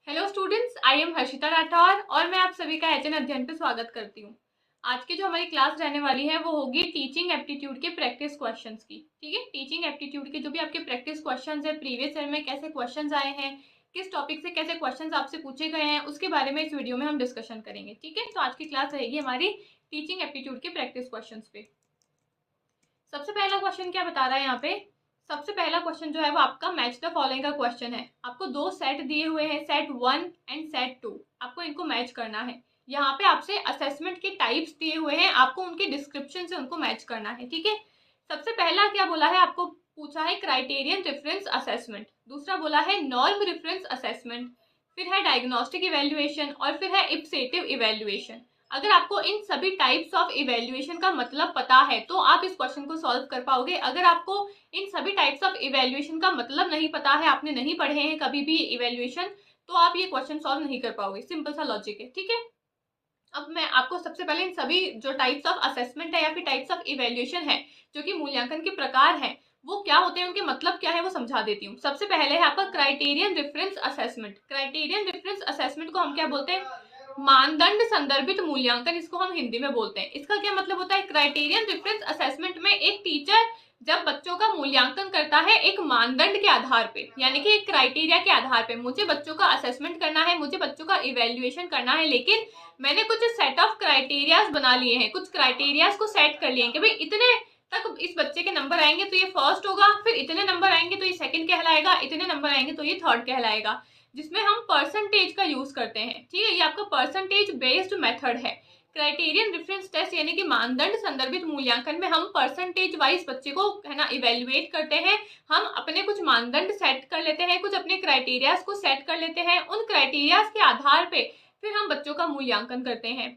Hello students, I am Harshita Rathore और मैं आप सभी का एचएन अध्ययन पे स्वागत करती हूँ। आज की जो हमारी क्लास रहने वाली है वो होगी टीचिंग एप्टीट्यूड के प्रैक्टिस क्वेश्चंस की। ठीक है, टीचिंग एप्टीट्यूड के जो भी आपके प्रैक्टिस क्वेश्चंस है, प्रीवियस ईयर में कैसे क्वेश्चंस आए हैं, किस टॉपिक से कैसे क्वेश्चंस आपसे पूछे गए हैं, उसके बारे में इस वीडियो में हम डिस्कशन करेंगे। ठीक है, तो आज की क्लास रहेगी हमारी टीचिंग एप्टीट्यूड के प्रैक्टिस क्वेश्चन पे। सबसे पहला क्वेश्चन क्या बता रहा है यहाँ पे? सबसे पहला क्वेश्चन जो है वो आपका मैच द फॉलोइंग का क्वेश्चन है। आपको दो सेट दिए हुए हैं, सेट 1 एंड सेट 2। आपको इनको मैच करना है। यहाँ पे आपसे असेसमेंट के टाइप्स दिए हुए हैं, आपको उनके डिस्क्रिप्शन से उनको मैच करना है। ठीक है, सबसे पहला क्या बोला है, आपको पूछा है क्राइटेरियन रेफरेंस असेसमेंट, दूसरा बोला है नॉर्म रेफरेंस असेसमेंट, फिर है डायग्नोस्टिक इवेल्युएशन और फिर है इप्सेटिव इवेल्युएशन। अगर आपको इन सभी टाइप्स ऑफ इवेल्युएशन का मतलब पता है तो आप इस क्वेश्चन को सॉल्व कर पाओगे। अगर आपको इन सभी टाइप्स ऑफ इवेल्युएशन का मतलब नहीं पता है, आपने नहीं पढ़े हैं कभी भी इवेल्युएशन, तो आप ये क्वेश्चन सॉल्व नहीं कर पाओगे। सिंपल सा लॉजिक है। ठीक है, अब मैं आपको सबसे पहले इन सभी जो टाइप्स ऑफ असेसमेंट है या फिर टाइप्स ऑफ इवेल्युएशन है, जो कि मूल्यांकन के प्रकार हैं, वो क्या होते हैं, उनके मतलब क्या है, वो समझा देती हूँ। सबसे पहले है आपका criterion reference assessment. Criterion reference assessment को हम क्या बोलते हैं? मानदंड संदर्भित मूल्यांकन, इसको हम हिंदी में बोलते हैं। इसका क्या मतलब होता है? क्राइटेरियन रेफरेंस असेसमेंट में एक टीचर जब बच्चों का मूल्यांकन करता है एक मानदंड के आधार पे, यानी कि एक क्राइटेरिया के आधार पे, मुझे बच्चों का असेसमेंट करना है, मुझे बच्चों का इवेल्युएशन करना है, लेकिन मैंने कुछ सेट ऑफ क्राइटेरियाज बना लिए हैं, कुछ क्राइटेरियाज को सेट कर लिए हैं कि भाई इतने तक इस बच्चे के नंबर आएंगे तो ये फर्स्ट होगा, फिर इतने नंबर आएंगे तो ये सेकंड कहलाएगा, इतने नंबर आएंगे तो ये थर्ड कहलाएगा, जिसमें हम परसेंटेज का यूज करते हैं। ठीक है, ये आपका परसेंटेज बेस्ड मेथड है। क्राइटेरियन रेफरेंस टेस्ट यानी कि मानदंड संदर्भित मूल्यांकन में हम परसेंटेज वाइज बच्चे को है ना इवेल्युएट करते हैं। हम अपने कुछ मानदंड सेट कर लेते हैं, कुछ अपने क्राइटेरियाज को सेट कर लेते हैं, उन क्राइटेरियाज के आधार पे फिर हम बच्चों का मूल्यांकन करते हैं।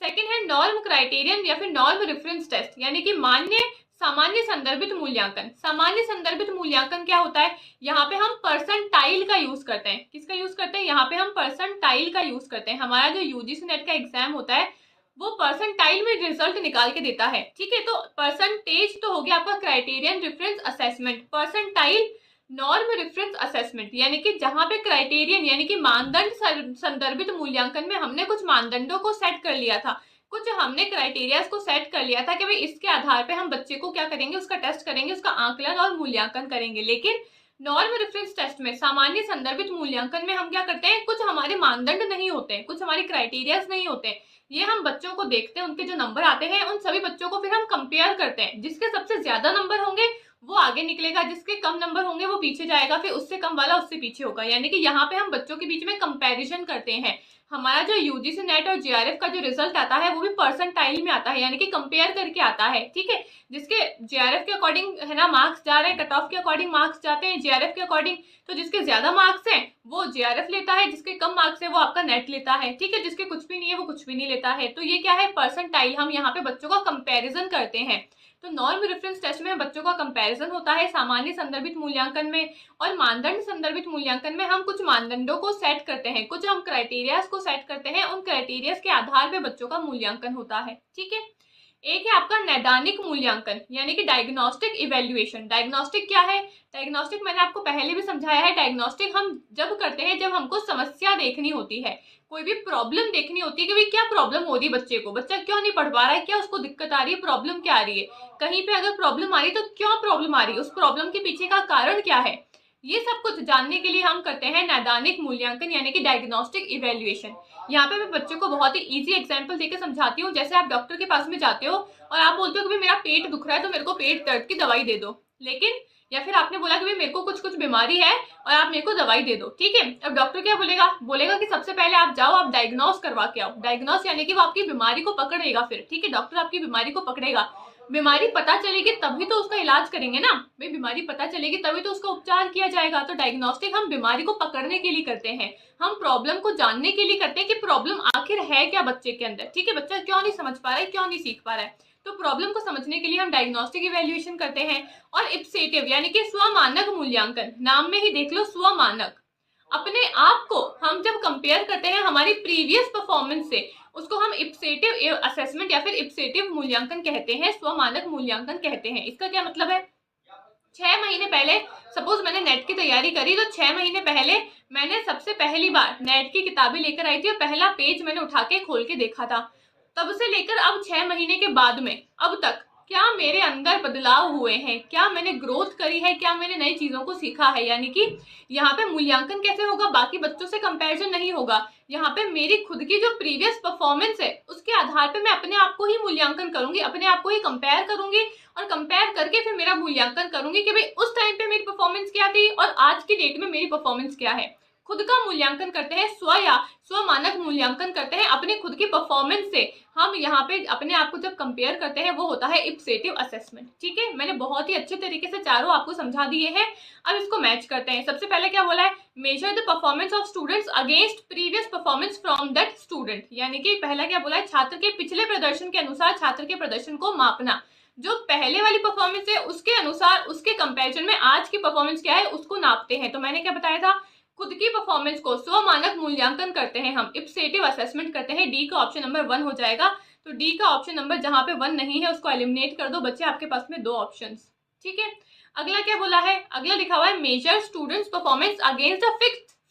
सेकंड है नॉर्म क्राइटेरियन या फिर नॉर्म रेफरेंस टेस्ट, यानी कि मान्य सामान्य संदर्भित मूल्यांकन। सामान्य संदर्भित मूल्यांकन क्या होता है? यहाँ पे हम परसेंटाइल का यूज करते हैं। किसका यूज करते हैं? यहाँ पे हम परसेंटाइल का यूज करते हैं। हमारा जो यूजीसी नेट का एग्जाम होता है वो परसेंटाइल में रिजल्ट निकाल के देता है। ठीक है, तो परसेंटेज तो हो गया आपका criterion reference assessment, percentile norm reference assessment, यानी कि जहां पे क्राइटेरियन यानी कि मानदंड संदर्भित मूल्यांकन में हमने कुछ मानदंडों को सेट कर लिया था, कुछ हमने क्राइटेरियाज को सेट कर लिया था कि भाई इसके आधार पे हम बच्चे को क्या करेंगे, उसका टेस्ट करेंगे, उसका आकलन और मूल्यांकन करेंगे। लेकिन नॉर्म रेफरेंस टेस्ट में, सामान्य संदर्भित मूल्यांकन में हम क्या करते हैं, कुछ हमारे मानदंड नहीं होते हैं, कुछ हमारे क्राइटेरियाज नहीं होते हैं। ये हम बच्चों को देखते हैं, उनके जो नंबर आते हैं उन सभी बच्चों को फिर हम कंपेयर करते हैं। जिसके सबसे ज्यादा नंबर होंगे वो आगे निकलेगा, जिसके कम नंबर होंगे वो पीछे जाएगा, फिर उससे कम वाला उससे पीछे होगा। यानी कि यहाँ पे हम बच्चों के बीच में कंपैरिजन करते हैं। हमारा जो यूजीसी नेट और जेआरएफ का जो रिजल्ट आता है वो भी परसेंटाइल में आता है, यानी कि कंपेयर करके आता है। ठीक है, जिसके जेआरएफ के अकॉर्डिंग है ना मार्क्स जा रहे हैं, कट ऑफ के अकॉर्डिंग मार्क्स जाते हैं जेआरएफ के अकॉर्डिंग, तो जिसके ज्यादा मार्क्स हैं वो जेआरएफ लेता है, जिसके कम मार्क्स है वो आपका नेट लेता है। ठीक है, जिसके कुछ भी नहीं है वो कुछ भी नहीं लेता है। तो ये क्या है? परसेंटाइल। हम यहाँ पे बच्चों का कंपेरिजन करते हैं। तो नॉर्म रेफरेंस टेस्ट में बच्चों का कंपैरिजन होता है सामान्य संदर्भित मूल्यांकन में, और मानदंड संदर्भित मूल्यांकन में हम कुछ मानदंडों को सेट करते हैं, कुछ हम क्राइटेरियाज को सेट करते हैं, उन क्राइटेरियाज के आधार पे बच्चों का मूल्यांकन होता है। ठीक है, एक है आपका नैदानिक मूल्यांकन यानी कि डायग्नोस्टिक इवेल्युएशन। डायग्नोस्टिक क्या है? डायग्नोस्टिक मैंने आपको पहले भी समझाया है। डायग्नोस्टिक हम जब करते हैं जब हमको समस्या देखनी होती है, कोई भी प्रॉब्लम देखनी होती है कि भाई क्या प्रॉब्लम हो रही है बच्चे को, बच्चा क्यों नहीं पढ़ पा रहा है, क्या उसको दिक्कत आ रही है, प्रॉब्लम क्या आ रही है, कहीं पे अगर प्रॉब्लम आ रही है तो क्यों प्रॉब्लम आ रही है, उस प्रॉब्लम के पीछे का कारण क्या है, ये सब कुछ जानने के लिए हम करते हैं नैदानिक मूल्यांकन यानी कि डायग्नोस्टिक इवेल्युएशन। यहाँ पे मैं बच्चों को बहुत ही इजी एग्जांपल देकर समझाती हूँ। जैसे आप डॉक्टर के पास में जाते हो और आप बोलते हो कि मेरा पेट दुख रहा है तो मेरे को पेट दर्द की दवाई दे दो, लेकिन या फिर आपने बोला कि भाई मेरे को कुछ कुछ बीमारी है और आप मेरे को दवाई दे दो। ठीक है, अब डॉक्टर क्या बोलेगा? बोलेगा कि सबसे पहले आप जाओ, आप डायग्नोस करवा के आओ। डायग्नोस यानी कि वो आपकी बीमारी को पकड़ेगा फिर। ठीक है, डॉक्टर आपकी बीमारी को पकड़ेगा, बीमारी पता चलेगी तभी तो उसका इलाज करेंगे ना, भाई बीमारी पता चलेगी तभी तो उसका उपचार किया जाएगा। तो डायग्नोस्टिक हम बीमारी को पकड़ने के लिए करते हैं, हम प्रॉब्लम को जानने के लिए करते हैं कि प्रॉब्लम आखिर है क्या बच्चे के अंदर। ठीक है, बच्चा क्यों नहीं समझ पा रहा है, क्यों नहीं सीख पा रहा है, तो प्रॉब्लम को समझने के लिए हम डायग्नोस्टिक इवेल्युएशन करते हैं। और इप्सेटिव यानी कि स्वमानक मूल्यांकन, नाम में ही देख लो स्वमानक, अपने आप को हम जब कंपेयर करते हैं हमारी प्रीवियस परफॉर्मेंस से, उसको हम इप्सेटिव असेसमेंट या फिर इप्सेटिव मूल्यांकन कहते हैं, स्वमानक मूल्यांकन कहते हैं। इसका क्या मतलब है? 6 महीने पहले सपोज मैंने नेट की तैयारी करी, तो 6 महीने पहले मैंने सबसे पहली बार नेट की किताबें लेकर आई थी और पहला पेज मैंने उठा के खोल के देखा था। तब से लेकर अब 6 महीने के बाद में अब तक क्या मेरे अंदर बदलाव हुए हैं, क्या मैंने ग्रोथ करी है, क्या मैंने नई चीजों को सीखा है। यानी कि यहाँ पे मूल्यांकन कैसे होगा, बाकी बच्चों से कंपैरिजन नहीं होगा। यहाँ पे मेरी खुद की जो प्रीवियस परफॉर्मेंस है उसके आधार पे मैं अपने आप को ही मूल्यांकन करूंगी, अपने आप को ही कंपेयर करूंगी और कंपेयर करके फिर मेरा मूल्यांकन करूंगी कि भाई उस टाइम पे मेरी परफॉर्मेंस क्या थी और आज की डेट में मेरी परफॉर्मेंस क्या है। खुद का मूल्यांकन करते हैं, स्व या स्व मानक मूल्यांकन करते हैं अपनी खुद की परफॉर्मेंस से। हम यहाँ पे अपने आप को जब कंपेयर करते हैं वो होता है इप्सेटिव असेसमेंट। ठीक है, मैंने बहुत ही अच्छे तरीके से चारों आपको समझा दिए हैं। अब इसको मैच करते हैं। सबसे पहले क्या बोला है, measure the performance of students against previous performance from that student. यानी कि पहला क्या बोला है, छात्र के पिछले प्रदर्शन के अनुसार छात्र के प्रदर्शन को मापना। जो पहले वाली परफॉर्मेंस है उसके अनुसार उसके कंपैरिजन में आज की परफॉर्मेंस क्या है उसको नापते हैं। तो मैंने क्या बताया था, खुद की परफॉर्मेंस को स्व मानक मूल्यांकन करते हैं, हम इप्सेटिव असेसमेंट करते हैं। डी का ऑप्शन नंबर 1 हो जाएगा। तो डी का ऑप्शन नंबर जहां पे 1 नहीं है उसको एलिमिनेट कर दो, बच्चे आपके पास में 2 ऑप्शंस। ठीक है, अगला क्या बोला है, अगला लिखा हुआ है major students performance against the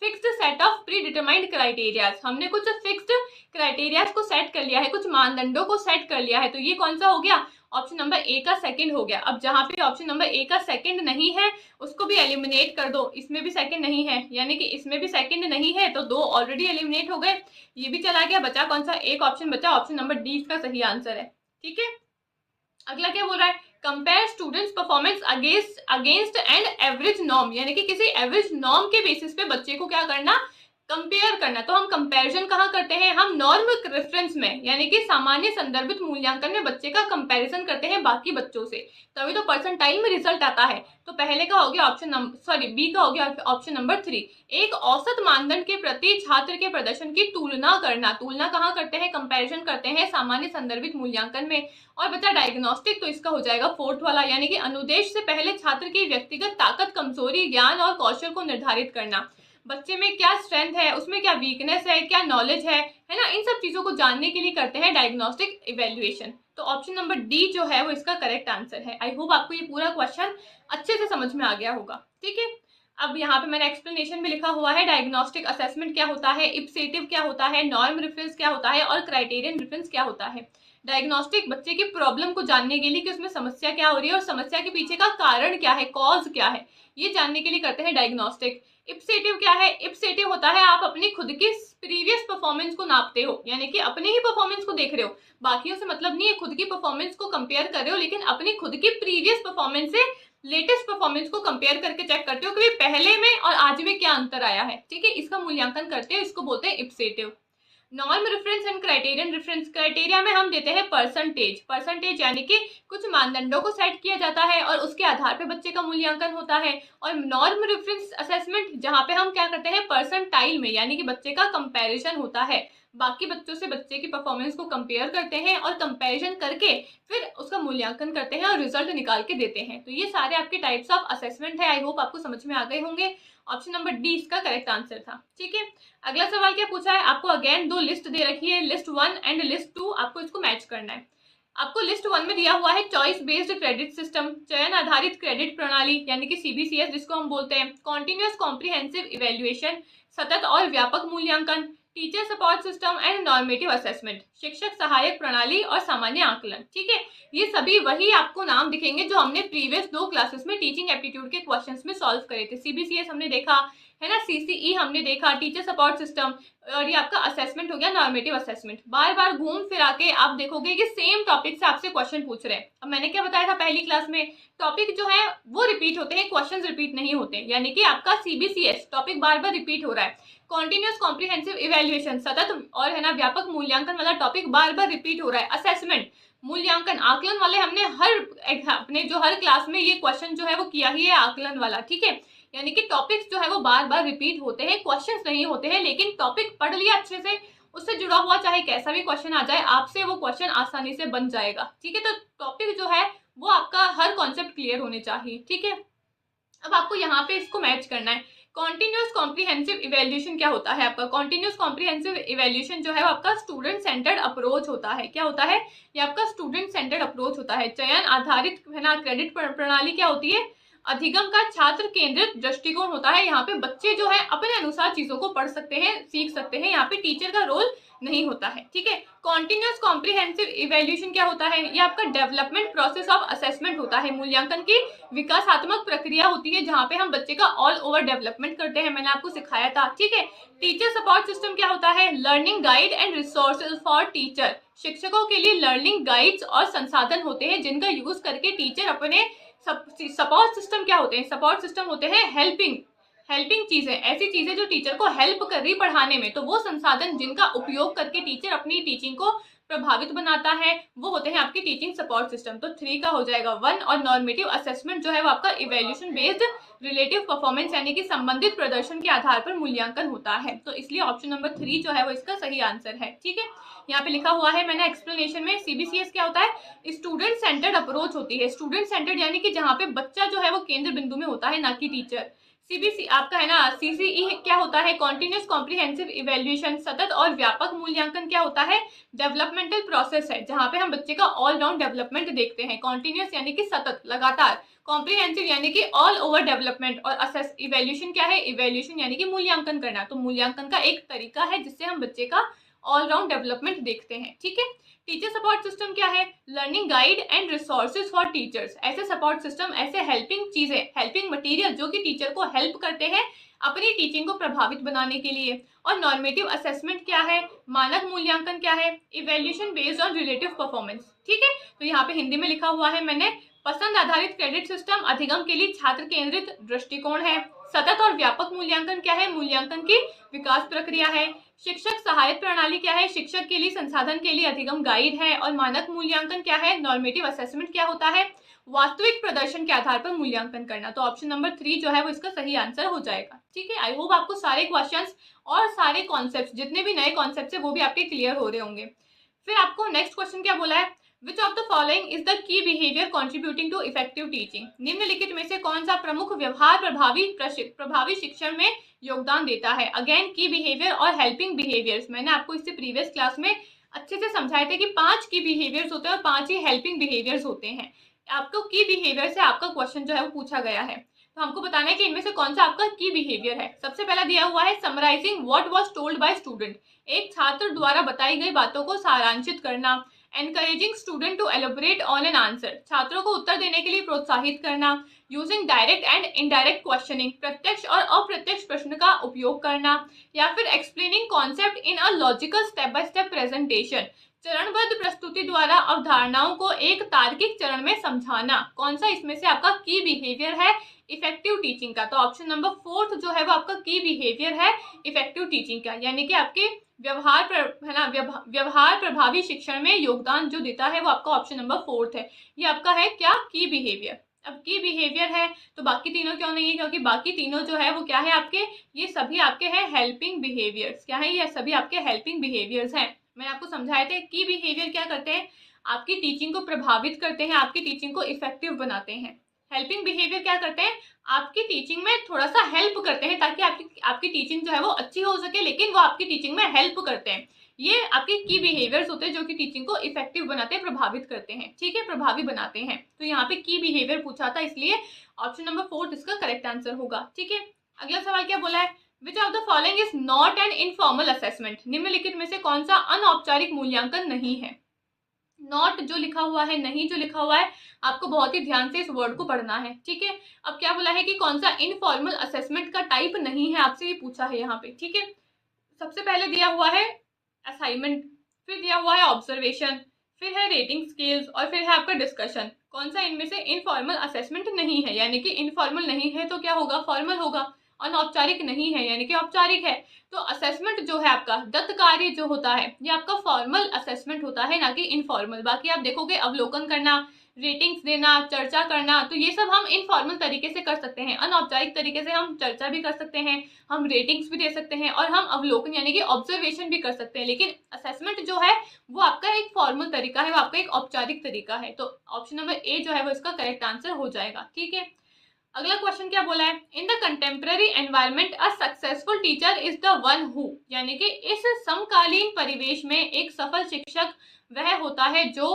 fixed set of predetermined criterias. हमने कुछ फिक्स्ड क्राइटेरियाज को सेट कर लिया है, कुछ मानदंडों को सेट कर लिया है। तो ये कौन सा हो गया, ऑप्शन नंबर ए का सेकंड हो गया। अब जहां पे ऑप्शन नंबर ए का सेकंड नहीं है उसको भी एलिमिनेट कर दो। इसमें भी सेकंड नहीं है, यानी कि इसमें भी सेकंड नहीं है, तो 2 ऑलरेडी एलिमिनेट हो गए। ये भी चला गया, बचा कौन सा, एक ऑप्शन बचा, ऑप्शन नंबर डी इसका सही आंसर है। ठीक है, अगला क्या बोल रहा है, compare students performance against and average norm. यानी कि किसी एवरेज नॉर्म के बेसिस पे बच्चे को क्या करना, कंपेयर करना। तो हम कंपैरिजन कहाँ करते हैं, हम नॉर्म रेफरेंस में यानी कि सामान्य संदर्भित मूल्यांकन में बच्चे का कंपैरिजन करते हैं बाकी बच्चों से, तभी तो परसेंटाइल में रिजल्ट आता है। तो पहले का हो गया ऑप्शन नंबर सॉरी बी का हो गया ऑप्शन नंबर 3। एक औसत मानदंड के प्रति छात्र के प्रदर्शन की तुलना करना। तुलना कहाँ करते हैं, कंपैरिजन करते हैं सामान्य संदर्भित मूल्यांकन में। और बचा डायग्नोस्टिक, तो इसका हो जाएगा 4th वाला, यानी कि अनुदेश से पहले छात्र की व्यक्तिगत ताकत, कमजोरी, ज्ञान और कौशल को निर्धारित करना। बच्चे में क्या स्ट्रेंथ है, उसमें क्या वीकनेस है, क्या नॉलेज है ना, इन सब चीजों को जानने के लिए करते हैं डायग्नोस्टिक इवेल्युएशन। तो ऑप्शन नंबर डी जो है वो इसका करेक्ट आंसर है। आई होप आपको ये पूरा क्वेश्चन अच्छे से समझ में आ गया होगा। ठीक है, अब यहाँ पे मैंने एक्सप्लेनेशन भी लिखा हुआ है, डायग्नोस्टिक असेसमेंट क्या होता है, इप्सेटिव क्या होता है, नॉर्म रेफरेंस क्या होता है और क्राइटेरियन रेफरेंस क्या होता है। डायग्नोस्टिक बच्चे की प्रॉब्लम को जानने के लिए कि उसमें समस्या क्या हो रही है और समस्या के पीछे का कारण क्या है, कॉज क्या है, ये जानने के लिए करते हैं डायग्नोस्टिक। इप्सेटिव क्या है, इप्सेटिव होता है आप अपनी खुद की प्रीवियस परफॉर्मेंस को नापते हो, यानी कि अपने ही परफॉर्मेंस को देख रहे हो, बाकियों से मतलब नहीं है, खुद की परफॉर्मेंस को कंपेयर कर रहे हो, लेकिन अपनी खुद की प्रीवियस परफॉर्मेंस से लेटेस्ट परफॉर्मेंस को कंपेयर करके चेक करते हो कि पहले में और आज में क्या अंतर आया है। ठीक है, इसका मूल्यांकन करते हो, इसको बोलते हैं ipsative. Norm reference and criterion reference. Criteria में हम देते हैं परसेंटेज, परसेंटेज यानी कि कुछ मानदंडों को सेट किया जाता है और उसके आधार पे बच्चे का मूल्यांकन होता है। और नॉर्म रेफरेंस असेसमेंट जहाँ पे हम क्या करते हैं, परसेंटाइल में यानी कि बच्चे का कंपैरिजन होता है, बाकी बच्चों से बच्चे की परफॉर्मेंस को कंपेयर करते हैं और कंपैरिजन करके फिर उसका मूल्यांकन करते हैं और रिजल्ट निकाल के देते हैं। तो ये सारे आपके टाइप्स ऑफ असेसमेंट है। आई होप आपको समझ में आ गए होंगे। ऑप्शन नंबर डी इसका करेक्ट आंसर था। ठीक है, अगला सवाल क्या पूछा है, आपको अगेन 2 लिस्ट दे रखी है, लिस्ट 1 एंड लिस्ट 2, आपको इसको मैच करना है। आपको लिस्ट 1 में दिया हुआ है चॉइस बेस्ड क्रेडिट सिस्टम, चयन आधारित क्रेडिट प्रणाली यानी कि सीबीसीएस जिसको हम बोलते हैं, कॉन्टिन्यूअस कॉम्प्रिहेंसिव इवेल्युएशन, सतत और व्यापक मूल्यांकन, teacher support system and normative assessment, शिक्षक सहायक प्रणाली और सामान्य आकलन। ठीक है, ये सभी वही आपको नाम दिखेंगे जो हमने प्रीवियस 2 क्लासेस में टीचिंग एप्टीट्यूड के क्वेश्चंस में सॉल्व करे थे। सीबीसीएस हमने देखा है ना, सीसीई हमने देखा, टीचर सपोर्ट सिस्टम, और ये आपका असेसमेंट हो गया नॉर्मेटिव असेसमेंट। बार बार घूम फिरा के आप देखोगे कि सेम टॉपिक से आपसे क्वेश्चन पूछ रहे हैं। अब मैंने क्या बताया था पहली क्लास में, टॉपिक जो है वो रिपीट होते हैं, क्वेश्चन रिपीट नहीं होते, यानी कि आपका सीबीसीएस टॉपिक बार बार रिपीट हो रहा है। कॉन्टिन्यूअस कॉम्प्रिहेंसिव इवेल्युएशन सतत और है ना व्यापक मूल्यांकन वाला टॉपिक बार बार रिपीट हो रहा है। असेसमेंट मूल्यांकन आकलन वाले हमने अपने जो हर क्लास में ये क्वेश्चन जो है वो किया ही है आकलन वाला। ठीक है, यानी कि टॉपिक्स जो है वो बार बार रिपीट होते हैं, क्वेश्चंस नहीं होते हैं, लेकिन टॉपिक पढ़ लिया अच्छे से, उससे जुड़ा हुआ चाहे कैसा भी क्वेश्चन आ जाए आपसे वो क्वेश्चन आसानी से बन जाएगा। ठीक है, तो टॉपिक जो है वो आपका हर कॉन्सेप्ट क्लियर होने चाहिए। ठीक है, अब आपको यहाँ पे इसको मैच करना है। कॉन्टिन्यूअस कॉम्प्रिहेंसिव इवेल्यूशन क्या होता है आपका, कॉन्टिन्यूअस कॉम्प्रिहेंसिव इवेल्यूशन जो है वो आपका स्टूडेंट सेंटर्ड अप्रोच होता है। क्या होता है, ये आपका स्टूडेंट सेंटर्ड अप्रोच होता है। चयन आधारित है ना क्रेडिट प्रणाली क्या होती है, अधिगम का छात्र केंद्रित दृष्टिकोण होता है। यहाँ पे बच्चे जो है अपने अनुसार चीजों को पढ़ सकते हैं, सीख सकते हैं, यहाँ पे टीचर का रोल नहीं होता है। ठीक है, कॉन्टिन्यूअस कॉम्प्रिहेंसिव इवेल्यूशन क्या होता है? ये आपका डेवलपमेंट प्रोसेस ऑफ असेसमेंट होता है। मूल्यांकन की विकासात्मक प्रक्रिया होती है जहाँ पे हम बच्चे का ऑल ओवर डेवलपमेंट करते हैं, मैंने आपको सिखाया था। ठीक है, टीचर सपोर्ट सिस्टम क्या होता है? Learning guide and resources for teacher. शिक्षकों के लिए लर्निंग गाइड्स और संसाधन होते हैं जिनका यूज करके टीचर अपने सपोर्ट सिस्टम क्या होते हैं? सपोर्ट सिस्टम होते हैं हेल्पिंग चीजें, ऐसी चीजें जो टीचर को हेल्प कर रही पढ़ाने में। तो वो संसाधन जिनका उपयोग करके टीचर अपनी टीचिंग को प्रभावित बनाता है वो होते हैं आपकी टीचिंग सपोर्ट सिस्टम। तो 3 का हो जाएगा 1। और नॉर्मेटिव असेसमेंट जो है वो आपका इवैल्यूएशन बेस्ड रिलेटिव परफॉर्मेंस यानी कि संबंधित प्रदर्शन के आधार पर मूल्यांकन होता है। तो इसलिए ऑप्शन नंबर 3 जो है वो इसका सही आंसर है। ठीक है, यहाँ पे लिखा हुआ है मैंने एक्सप्लेनेशन में, सीबीसीएस क्या होता है? स्टूडेंट सेंटर्ड अप्रोच होती है। स्टूडेंट सेंटर्ड यानी कि जहाँ पे बच्चा जो है वो केंद्र बिंदु में होता है, ना कि टीचर। सीबीसी आपका है ना, सीसीई क्या होता है? कॉन्टिन्यूस कॉम्प्रिहेंसिव इवैल्यूएशन, सतत और व्यापक मूल्यांकन क्या होता है? डेवलपमेंटल प्रोसेस है जहाँ पे हम बच्चे का ऑल राउंड डेवलपमेंट देखते हैं। कॉन्टिन्यूस यानी कि सतत, लगातार। कॉम्प्रिहेंसिव यानी कि ऑल ओवर डेवलपमेंट। और असेस इवैल्यूएशन क्या है? इवैल्यूएशन यानी कि मूल्यांकन करना। तो मूल्यांकन का एक तरीका है जिससे हम बच्चे का ऑल राउंड डेवलपमेंट देखते हैं। ठीक है, टीचर सपोर्ट सिस्टम क्या है? Learning guide and resources for teachers. ऐसे सपोर्ट सिस्टम, ऐसे हेल्पिंग चीजें, हेल्पिंग मटेरियल जो कि टीचर को हेल्प करते हैं अपनी टीचिंग को प्रभावित बनाने के लिए। और नॉर्मेटिव असेसमेंट क्या है? मानक मूल्यांकन क्या है? Evaluation based on relative performance. ठीक है, तो यहाँ पे हिंदी में लिखा हुआ है मैंने, पसंद आधारित क्रेडिट सिस्टम अधिगम के लिए छात्र केंद्रित दृष्टिकोण है। सतत और व्यापक मूल्यांकन क्या है? मूल्यांकन की विकास प्रक्रिया है। शिक्षक सहायक प्रणाली क्या है? शिक्षक के लिए संसाधन के लिए अधिगम गाइड है। और मानक मूल्यांकन क्या है? नॉर्मेटिव असेसमेंट क्या होता है? वास्तविक प्रदर्शन के आधार पर मूल्यांकन करना। तो ऑप्शन नंबर 3 जो है वो इसका सही आंसर हो जाएगा। ठीक है, आई होप आपको सारे क्वेश्चंस और सारे कॉन्सेप्ट, जितने भी नए कॉन्सेप्ट है वो भी आपके क्लियर हो रहे होंगे। फिर आपको नेक्स्ट क्वेश्चन क्या बोला है? Which of the following is the key behaviour contributing to effective teaching. निम्नलिखित में से कौन सा प्रमुख व्यवहार प्रभावी शिक्षण में योगदान देता है? अगेन की बिहेवियर और हेल्पिंग बिहेवियर्स, मैंने आपको इससे प्रीवियस क्लास में अच्छे से समझाए थे कि 5 की बिहेवियर्स होते हैं और 5 ही हेल्पिंग बिहेवियर्स होते हैं। आपको की बिहेवियर से आपका क्वेश्चन जो है वो पूछा गया है, तो हमको बताना है कि इनमें से कौन सा आपका की बिहेवियर है। सबसे पहला दिया हुआ है summarising what was told by student. एक छात्र द्वारा बताई गई बातों को सारांशित करना। Encouraging student to elaborate on an answer, छात्रों को उत्तर देने के लिए प्रोत्साहित करना। Using direct and indirect questioning, प्रत्यक्ष और अप्रत्यक्ष प्रश्न का उपयोग करना। या फिर explaining concept in a logical step by step presentation, चरणबद्ध प्रस्तुति द्वारा अवधारणाओं को एक तार्किक चरण में समझाना। कौन सा इसमें से आपका की बिहेवियर है इफेक्टिव टीचिंग का? तो ऑप्शन नंबर 4 जो है वो आपका की बिहेवियर है इफेक्टिव टीचिंग का, यानी कि आपके व्यवहार प्रभावी शिक्षण में योगदान जो देता है वो आपका ऑप्शन नंबर 4 है। ये आपका है क्या? की बिहेवियर। अब की बिहेवियर है तो बाकी तीनों क्यों नहीं है? क्योंकि बाकी तीनों जो है वो क्या है आपके, ये सभी आपके हैं हेल्पिंग बिहेवियर्स। क्या है? ये सभी आपके हेल्पिंग बिहेवियर्स हैं। मैंने आपको समझाए थे की बिहेवियर क्या करते हैं? आपकी टीचिंग को प्रभावित करते हैं, आपकी टीचिंग को इफेक्टिव बनाते हैं। हेल्पिंग बिहेवियर क्या करते हैं? आपकी टीचिंग में थोड़ा सा हेल्प करते हैं ताकि आपकी टीचिंग जो है वो अच्छी हो सके, लेकिन वो आपकी टीचिंग में हेल्प करते हैं। ये आपके की बिहेवियर्स होते हैं जो कि टीचिंग को इफेक्टिव बनाते हैं, प्रभावित करते हैं। ठीक है, प्रभावी बनाते हैं। तो यहाँ पे की बिहेवियर पूछा था, इसलिए ऑप्शन नंबर 4 इसका करेक्ट आंसर होगा। ठीक है, अगला सवाल क्या बोला है? Which of the following is not an informal assessment. निम्नलिखित में से कौन सा अनौपचारिक मूल्यांकन नहीं है? नॉट जो लिखा हुआ है, नहीं जो लिखा हुआ है, आपको बहुत ही ध्यान से इस वर्ड को पढ़ना है। ठीक है, अब क्या बोला है कि कौन सा इनफॉर्मल असेसमेंट का टाइप नहीं है, आपसे ये पूछा है यहाँ पे। ठीक है, सबसे पहले दिया हुआ है असाइनमेंट, फिर दिया हुआ है ऑब्जर्वेशन, फिर है रेटिंग स्केल्स और फिर है आपका डिस्कशन। कौन सा इनमें से इनफॉर्मल असेसमेंट नहीं है? यानी कि इनफॉर्मल नहीं है तो क्या होगा? फॉर्मल होगा। अनौपचारिक नहीं है यानी कि औपचारिक है। तो असेसमेंट जो है आपका दत्त कार्य जो होता है ये आपका फॉर्मल असेसमेंट होता है, ना कि इनफॉर्मल। बाकी आप देखोगे अवलोकन करना, रेटिंग्स देना, चर्चा करना, तो ये सब हम इनफॉर्मल तरीके से कर सकते हैं। अनौपचारिक तरीके से हम चर्चा भी कर सकते हैं, हम रेटिंग्स भी दे सकते हैं और हम अवलोकन यानी कि ऑब्जर्वेशन भी कर सकते हैं। लेकिन असेसमेंट जो है वो आपका एक फॉर्मल तरीका है, वो आपका एक औपचारिक तरीका है। तो ऑप्शन नंबर ए जो है वो इसका करेक्ट आंसर हो जाएगा। ठीक है, अगला क्वेश्चन क्या बोला है? In the contemporary environment a successful teacher is the one who, यानी कि इस समकालीन परिवेश में एक सफल शिक्षक वह होता है जो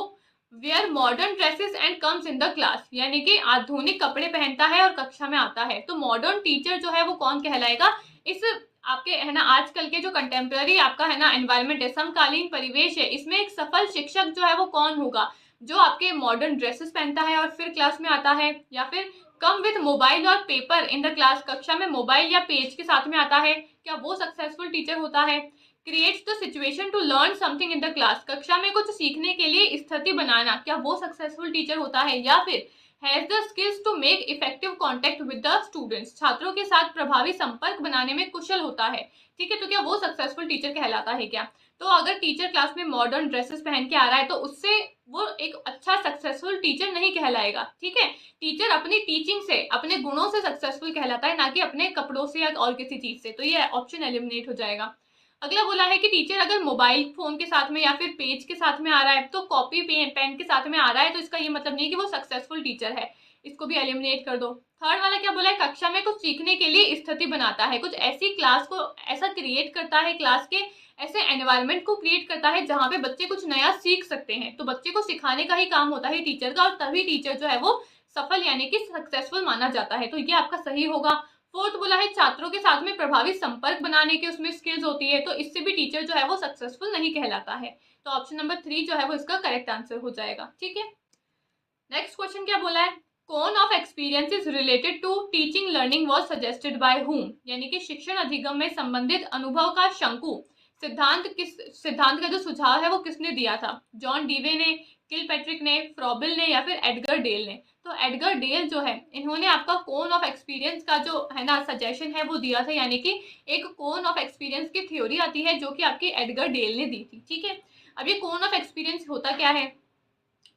wear modern dresses and comes in the class, यानी कि आधुनिक कपड़े पहनता है और कक्षा में आता है। तो मॉडर्न टीचर जो है वो कौन कहलाएगा? इस आपके है ना आजकल के जो कंटेम्प्रेरी आपका है ना एनवायरनमेंट है, समकालीन परिवेश है, इसमें एक सफल शिक्षक जो है वो कौन होगा? जो आपके मॉडर्न ड्रेसेस पहनता है और फिर क्लास में आता है, या फिर कम विथ मोबाइल और पेपर इन द क्लास, कक्षा में मोबाइल या पेज के साथ में आता है, क्या वो सक्सेसफुल टीचर होता है? Creates the situation to learn something in the class, कक्षा में कुछ सीखने के लिए स्थिति बनाना, क्या वो सक्सेसफुल टीचर होता है? या फिर has the skills to make effective contact with the students, छात्रों के साथ प्रभावी संपर्क बनाने में कुशल होता है। ठीक है, तो क्या वो सक्सेसफुल टीचर कहलाता है क्या? तो अगर टीचर क्लास में मॉडर्न ड्रेसेस पहन के आ रहा है तो उससे वो एक अच्छा सक्सेसफुल टीचर नहीं कहलाएगा। ठीक है, टीचर अपनी टीचिंग से, अपने गुणों से सक्सेसफुल कहलाता है, ना कि अपने कपड़ों से या और किसी चीज से। तो ये ऑप्शन एलिमिनेट हो जाएगा। अगला बोला है कि टीचर अगर मोबाइल फोन के साथ में या फिर पेज के साथ में आ रहा है, तो कॉपी पेन के साथ में आ रहा है, तो इसका ये मतलब नहीं कि वो सक्सेसफुल टीचर है। इसको भी एलिमिनेट कर दो। थर्ड वाला क्या बोला है? कक्षा में कुछ सीखने के लिए स्थिति बनाता है, कुछ ऐसी क्लास को ऐसा क्रिएट करता है, क्लास के ऐसे एनवायरनमेंट को क्रिएट करता है जहाँ पे बच्चे कुछ नया सीख सकते हैं। तो बच्चे को सिखाने का ही काम होता है टीचर का, और तभी टीचर जो है वो सफल यानी कि सक्सेसफुल माना जाता है। तो ये आपका सही होगा। फोर्थ बोला है छात्रों के साथ में प्रभावी संपर्क बनाने की उसमें स्किल्स होती है, तो इससे भी टीचर जो है वो सक्सेसफुल नहीं कहलाता है। तो ऑप्शन नंबर 3 जो है वो इसका करेक्ट आंसर हो जाएगा। ठीक है, नेक्स्ट क्वेश्चन क्या बोला है? Cone of experiences related to teaching learning was suggested by whom, यानी कि शिक्षण अधिगम में संबंधित अनुभव का शंकु सिद्धांत का जो सुझाव है वो किसने दिया था? जॉन डीवे ने, किलपैट्रिक ने, फ्रॉबिल ने, या फिर एडगर डेल ने? तो एडगर डेल जो है इन्होंने आपका कोन ऑफ एक्सपीरियंस का जो है ना सजेशन है वो दिया था, यानी कि एक कोन ऑफ एक्सपीरियंस की थ्योरी आती है जो कि आपकी एडगर डेल ने दी थी। ठीक है, अब ये कोन ऑफ एक्सपीरियंस होता क्या है?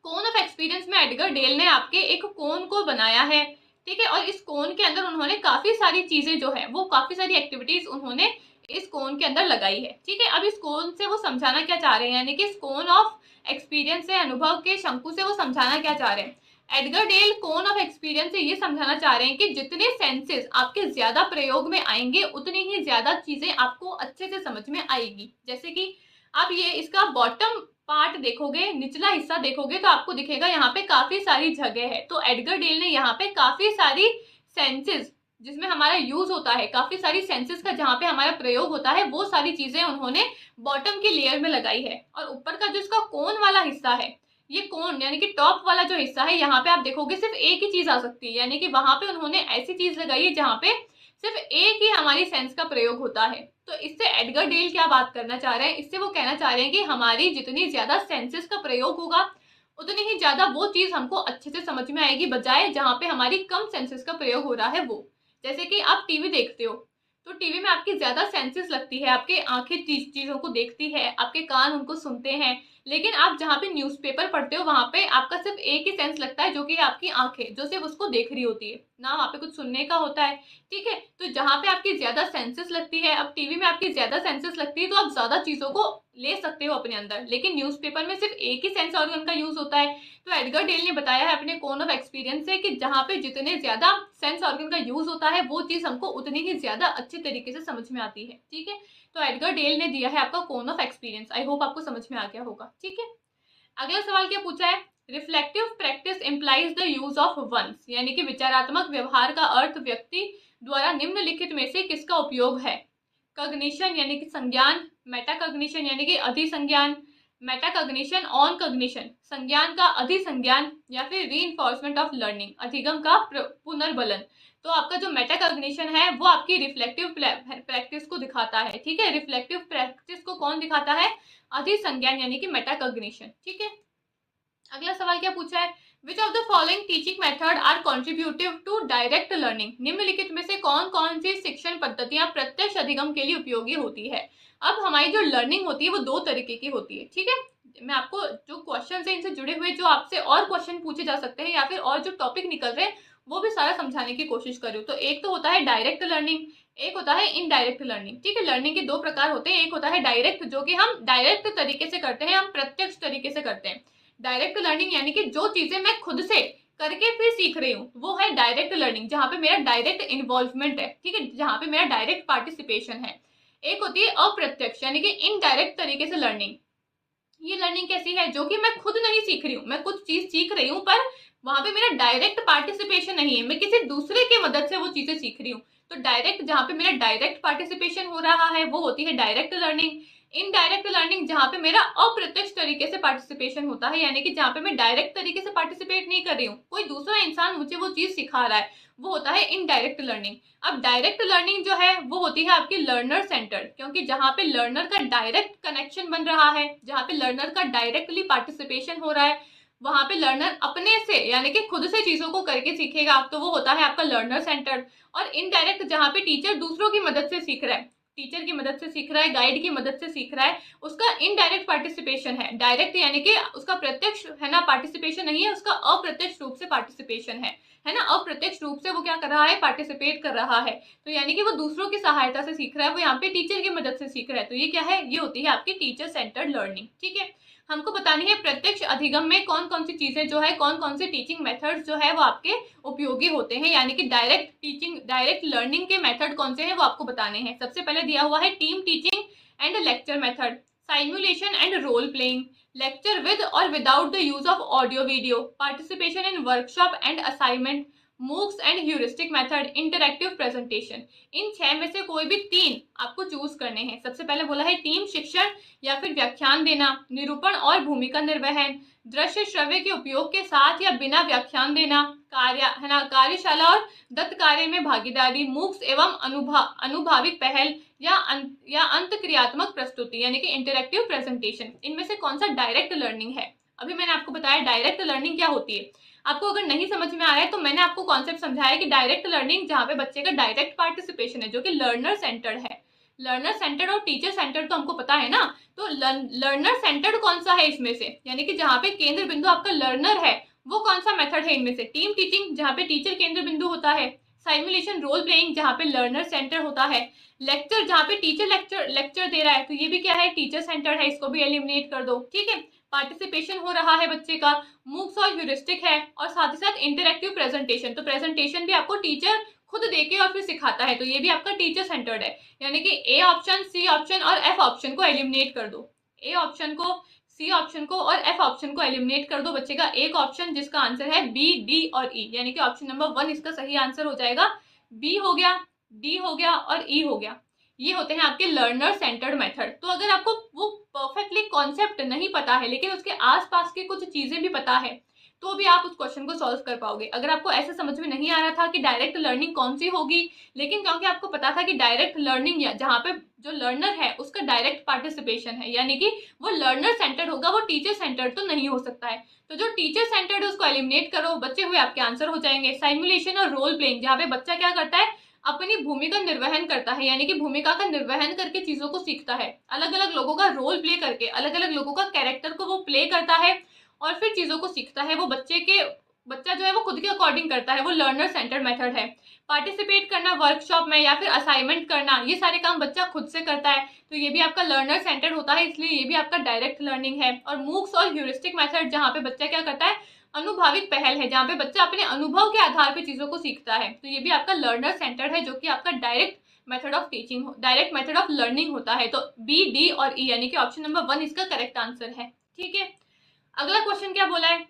कोन ऑफ एक्सपीरियंस में एडगर डेल ने आपके एक कोन को बनाया है। ठीक है, और इस कोन के अंदर उन्होंने काफी सारी चीजें जो है वो काफी सारी एक्टिविटीज उन्होंने इस कोन के अंदर लगाई है। ठीक है, अब इस कोन से वो समझाना क्या चाह रहे हैं, यानी कि इस कोन ऑफ एक्सपीरियंस से, अनुभव के शंकु से वो समझाना क्या चाह रहे हैं? Edgar Dale cone of experience से ये समझाना चाह रहे हैं कि जितने सेंसेस आपके ज्यादा प्रयोग में आएंगे उतनी ही ज्यादा चीजें आपको अच्छे से समझ में आएगी। जैसे कि आप ये इसका बॉटम पार्ट देखोगे, निचला हिस्सा देखोगे, तो आपको दिखेगा यहाँ पे काफी सारी जगह है। तो एडगर डेल ने यहाँ पे काफी सारी सेंसेस जिसमें हमारा यूज होता है, काफी सारी सेंसेस का जहाँ पे हमारा प्रयोग होता है, वो सारी चीजें उन्होंने बॉटम की लेयर में लगाई है। और ऊपर का जो इसका कोन वाला हिस्सा है, ये कोन यानी कि टॉप वाला जो हिस्सा है, यहाँ पे आप देखोगे सिर्फ एक ही चीज आ सकती है, यानी कि वहां पे उन्होंने ऐसी चीज लगाई है जहाँ पे सिर्फ एक ही हमारी सेंस का प्रयोग होता है। तो इससे एडगर डेल क्या बात करना चाह रहे हैं? इससे वो कहना चाह रहे हैं कि हमारी जितनी ज्यादा सेंसेस का प्रयोग होगा उतनी ही ज्यादा वो चीज हमको अच्छे से समझ में आएगी, बजाय जहाँ पे हमारी कम सेंसेस का प्रयोग हो रहा है वो। जैसे कि आप टीवी देखते हो, तो टीवी में आपकी ज्यादा सेंसेस लगती है, आपके आंखें चीजों को देखती है, आपके कान उनको सुनते हैं। लेकिन आप जहाँ पे न्यूज़पेपर पढ़ते हो वहां पे आपका सिर्फ एक ही सेंस लगता है, जो कि आपकी आंखें, जो सिर्फ उसको देख रही होती है ना, वहां पे कुछ सुनने का होता है। ठीक है, तो जहाँ पे आपकी ज्यादा सेंसेस लगती है, अब टीवी में आपकी ज्यादा सेंसेस लगती है तो आप ज्यादा चीजों को ले सकते हो अपने अंदर, लेकिन न्यूज़पेपर में सिर्फ एक ही सेंस ऑर्गन का यूज होता है। तो एडगर डेल ने बताया है अपने कोन ऑफ एक्सपीरियंस से कि जहाँ पे जितने ज्यादा सेंस ऑर्गन का यूज होता है वो चीज हमको उतनी ही ज्यादा अच्छे तरीके से समझ में आती है। ठीक है, तो एडगर डेल ने दिया है आपका कोन ऑफ एक्सपीरियंस। आई होप आपको समझ में आ गया होगा। ठीक है, अगला सवाल क्या पूछा है? Reflective practice implies the use of once, यानी कि विचारात्मक व्यवहार का अर्थ व्यक्ति द्वारा निम्नलिखित में से किसका उपयोग है? कग्निशन यानी कि संज्ञान, मेटाकग्निशन यानी कि अधिसंज्ञान, मेटाकग्निशन ऑन कग्निशन संज्ञान का अधिसंज्ञान, या फिर रीइंफोर्समेंट ऑफ लर्निंग अधिगम का पुनर्बलन। तो आपका जो मेटाकग्निशन है वो आपकी रिफ्लेक्टिव प्रैक्टिस को दिखाता है। ठीक है, रिफ्लेक्टिव प्रैक्टिस को कौन दिखाता है? अधिसंज्ञान यानी कि मेटाकग्निशन। ठीक है, अगला सवाल क्या पूछा है? Which of the following teaching method are contributive to direct learning, निम्नलिखित में से कौन कौन सी शिक्षण पद्धतियां प्रत्यक्ष अधिगम के लिए उपयोगी होती है? अब हमारी जो लर्निंग होती है वो दो तरीके की होती है। ठीक है, मैं आपको जो क्वेश्चन है इनसे जुड़े हुए जो आपसे और क्वेश्चन पूछे जा सकते हैं या फिर और जो टॉपिक निकल रहे हैं वो भी सारा समझाने की कोशिश कर रही हूँ। तो एक तो होता है डायरेक्ट लर्निंग, एक होता है इनडायरेक्ट लर्निंग। ठीक है, लर्निंग के दो प्रकार होते हैं, एक होता है डायरेक्ट जो कि हम डायरेक्ट तरीके से करते हैं, हम प्रत्यक्ष तरीके से करते हैं। डायरेक्ट लर्निंग यानी कि जो चीजें मैं खुद से करके फिर सीख रही हूँ वो है डायरेक्ट लर्निंग, जहाँ पे मेरा डायरेक्ट इन्वॉल्वमेंट है। ठीक है, जहाँ पे मेरा डायरेक्ट पार्टिसिपेशन है। एक होती है अप्रत्यक्ष यानी कि इनडायरेक्ट तरीके से लर्निंग, ये लर्निंग कैसी है, जो कि मैं खुद नहीं सीख रही हूँ, मैं कुछ चीज सीख रही हूँ पर वहां पे मेरा डायरेक्ट पार्टिसिपेशन नहीं है, मैं किसी दूसरे की मदद से वो चीजें सीख रही हूँ। तो डायरेक्ट जहाँ पे मेरा डायरेक्ट पार्टिसिपेशन हो रहा है वो होती है डायरेक्ट लर्निंग। इनडायरेक्ट लर्निंग जहाँ पे मेरा अप्रत्यक्ष तरीके से पार्टिसिपेशन होता है, यानी कि जहाँ पे मैं डायरेक्ट तरीके से पार्टिसिपेट नहीं कर रही हूँ, कोई दूसरा इंसान मुझे वो चीज सिखा रहा है, वो होता है इनडायरेक्ट लर्निंग। अब डायरेक्ट लर्निंग जो है वो होती है आपकी लर्नर सेंटर्ड, क्योंकि जहाँ पे लर्नर का डायरेक्ट कनेक्शन बन रहा है, जहाँ पे लर्नर का डायरेक्टली पार्टिसिपेशन हो रहा है, वहां पे लर्नर अपने से यानी कि खुद से चीजों को करके सीखेगा, तो वो होता है आपका लर्नर सेंटर्ड। और इनडायरेक्ट जहाँ पे टीचर दूसरों की मदद से सीख रहा है, टीचर की मदद से सीख रहा है, गाइड की मदद से सीख रहा है, उसका इनडायरेक्ट पार्टिसिपेशन है। डायरेक्ट यानी कि उसका प्रत्यक्ष है ना पार्टिसिपेशन नहीं है, उसका अप्रत्यक्ष रूप से पार्टिसिपेशन है ना, अप्रत्यक्ष रूप से वो क्या कर रहा है, पार्टिसिपेट कर रहा है। तो यानी कि वो दूसरों की सहायता से सीख रहा है, वो यहाँ पे टीचर की मदद से सीख रहा है। तो ये क्या है, ये होती है आपकी टीचर सेंटर्ड लर्निंग। ठीक है, हमको बतानी है प्रत्यक्ष अधिगम में कौन कौन सी चीजें जो है, कौन कौन से टीचिंग मेथड्स जो है वो आपके उपयोगी होते हैं, यानी कि डायरेक्ट टीचिंग, डायरेक्ट लर्निंग के मेथड कौन से हैं वो आपको बताने हैं। सबसे पहले दिया हुआ है team teaching and lecture method, simulation and role playing, lecture with और without the use of audio video, participation in workshop and assignment, MOOCs and heuristic method, interactive presentation. इन 6 में से कोई भी 3 आपको चूज करने हैं। सबसे पहले बोला है टीम शिक्षण या फिर व्याख्यान देना, निरूपण और भूमिका निर्वहन, दृश्य श्रव्य के उपयोग के साथ या बिना व्याख्यान देना, कार्य है ना, कार्यशाला और दत्त कार्य में भागीदारी, मूक्स एवं अनुभाविक पहल या अंतक्रियात्मक प्रस्तुति यानी कि इंटरैक्टिव प्रेजेंटेशन। इनमें से कौन सा डायरेक्ट लर्निंग है? अभी मैंने आपको बताया डायरेक्ट लर्निंग क्या होती है। आपको अगर नहीं समझ में आ रहा है तो मैंने आपको कॉन्सेप्ट समझाया कि डायरेक्ट लर्निंग जहाँ पे बच्चे का डायरेक्ट पार्टिसिपेशन है, जो कि लर्नर सेंटर्ड है। लर्नर सेंटर्ड और टीचर सेंटर्ड तो हमको पता है ना, तो लर्नर सेंटर्ड कौन सा है इसमें से, यानी कि जहाँ पे केंद्र बिंदु आपका लर्नर है, वो कौन सा मेथड है इनमें से? टीम टीचिंग जहाँ पे टीचर केंद्र बिंदु होता है, साइमुलेशन रोल प्लेइंग जहाँ पे लर्नर सेंटर होता है, लेक्चर जहाँ पे टीचर लेक्चर दे रहा है, तो ये भी क्या है, टीचर सेंटर है, इसको भी एलिमिनेट कर दो। ठीक है, पार्टिसिपेशन हो रहा है बच्चे का, मूक्स और ह्यूरिस्टिक है, और साथ ही साथ इंटरैक्टिव प्रेजेंटेशन, तो प्रेजेंटेशन भी आपको टीचर खुद देके और फिर सिखाता है, तो ये भी आपका टीचर सेंटर्ड है। यानी कि ए ऑप्शन, सी ऑप्शन और एफ ऑप्शन को एलिमिनेट कर दो, ए ऑप्शन को, सी ऑप्शन को और एफ ऑप्शन को एलिमिनेट कर दो। बच्चे का एक ऑप्शन जिसका आंसर है बी, डी और ई, यानी कि ऑप्शन नंबर 1 इसका सही आंसर हो जाएगा। बी हो गया, डी हो गया और ई हो गया। ये होते हैं आपके लर्नर सेंटर्ड मेथड। तो अगर आपको वो परफेक्टली कॉन्सेप्ट नहीं पता है लेकिन उसके आसपास की कुछ चीजें भी पता है, तो भी आप उस क्वेश्चन को सॉल्व कर पाओगे। अगर आपको ऐसे समझ में नहीं आ रहा था कि डायरेक्ट लर्निंग कौन सी होगी, लेकिन क्योंकि आपको पता था कि डायरेक्ट लर्निंग जहाँ पे जो लर्नर है उसका डायरेक्ट पार्टिसिपेशन है, यानी कि वो लर्नर सेंटर्ड होगा, वो टीचर सेंटर्ड तो नहीं हो सकता है। तो जो टीचर सेंटर्ड है उसको एलिमिनेट करो, बचे हुए आपके आंसर हो जाएंगे। साइमुलेशन और रोल प्लेइंग, जहाँ पे बच्चा क्या करता है, अपनी भूमिका निर्वहन करता है, यानी कि भूमिका का निर्वहन करके चीजों को सीखता है, अलग अलग लोगों का रोल प्ले करके, अलग अलग लोगों का कैरेक्टर को वो प्ले करता है और फिर चीजों को सीखता है। वो बच्चा जो है वो खुद के अकॉर्डिंग करता है, वो लर्नर सेंटर्ड मेथड है। पार्टिसिपेट करना वर्कशॉप में या फिर असाइनमेंट करना, ये सारे काम बच्चा खुद से करता है, तो ये भी आपका लर्नर सेंटर्ड होता है, इसलिए ये भी आपका डायरेक्ट लर्निंग है। और मूक्स और ह्यूरिस्टिक मेथड, जहाँ पे बच्चा क्या करता है, अनुभाविक पहल है, जहाँ पे बच्चा अपने अनुभव के आधार पे चीजों को सीखता है, तो ये भी आपका लर्नर सेंटर्ड है, जो कि आपका direct method of teaching, direct method of learning होता है। तो बी, डी और ई, यानी कि ऑप्शन नंबर 1 इसका करेक्ट आंसर है। ठीक है, अगला क्वेश्चन क्या बोला है,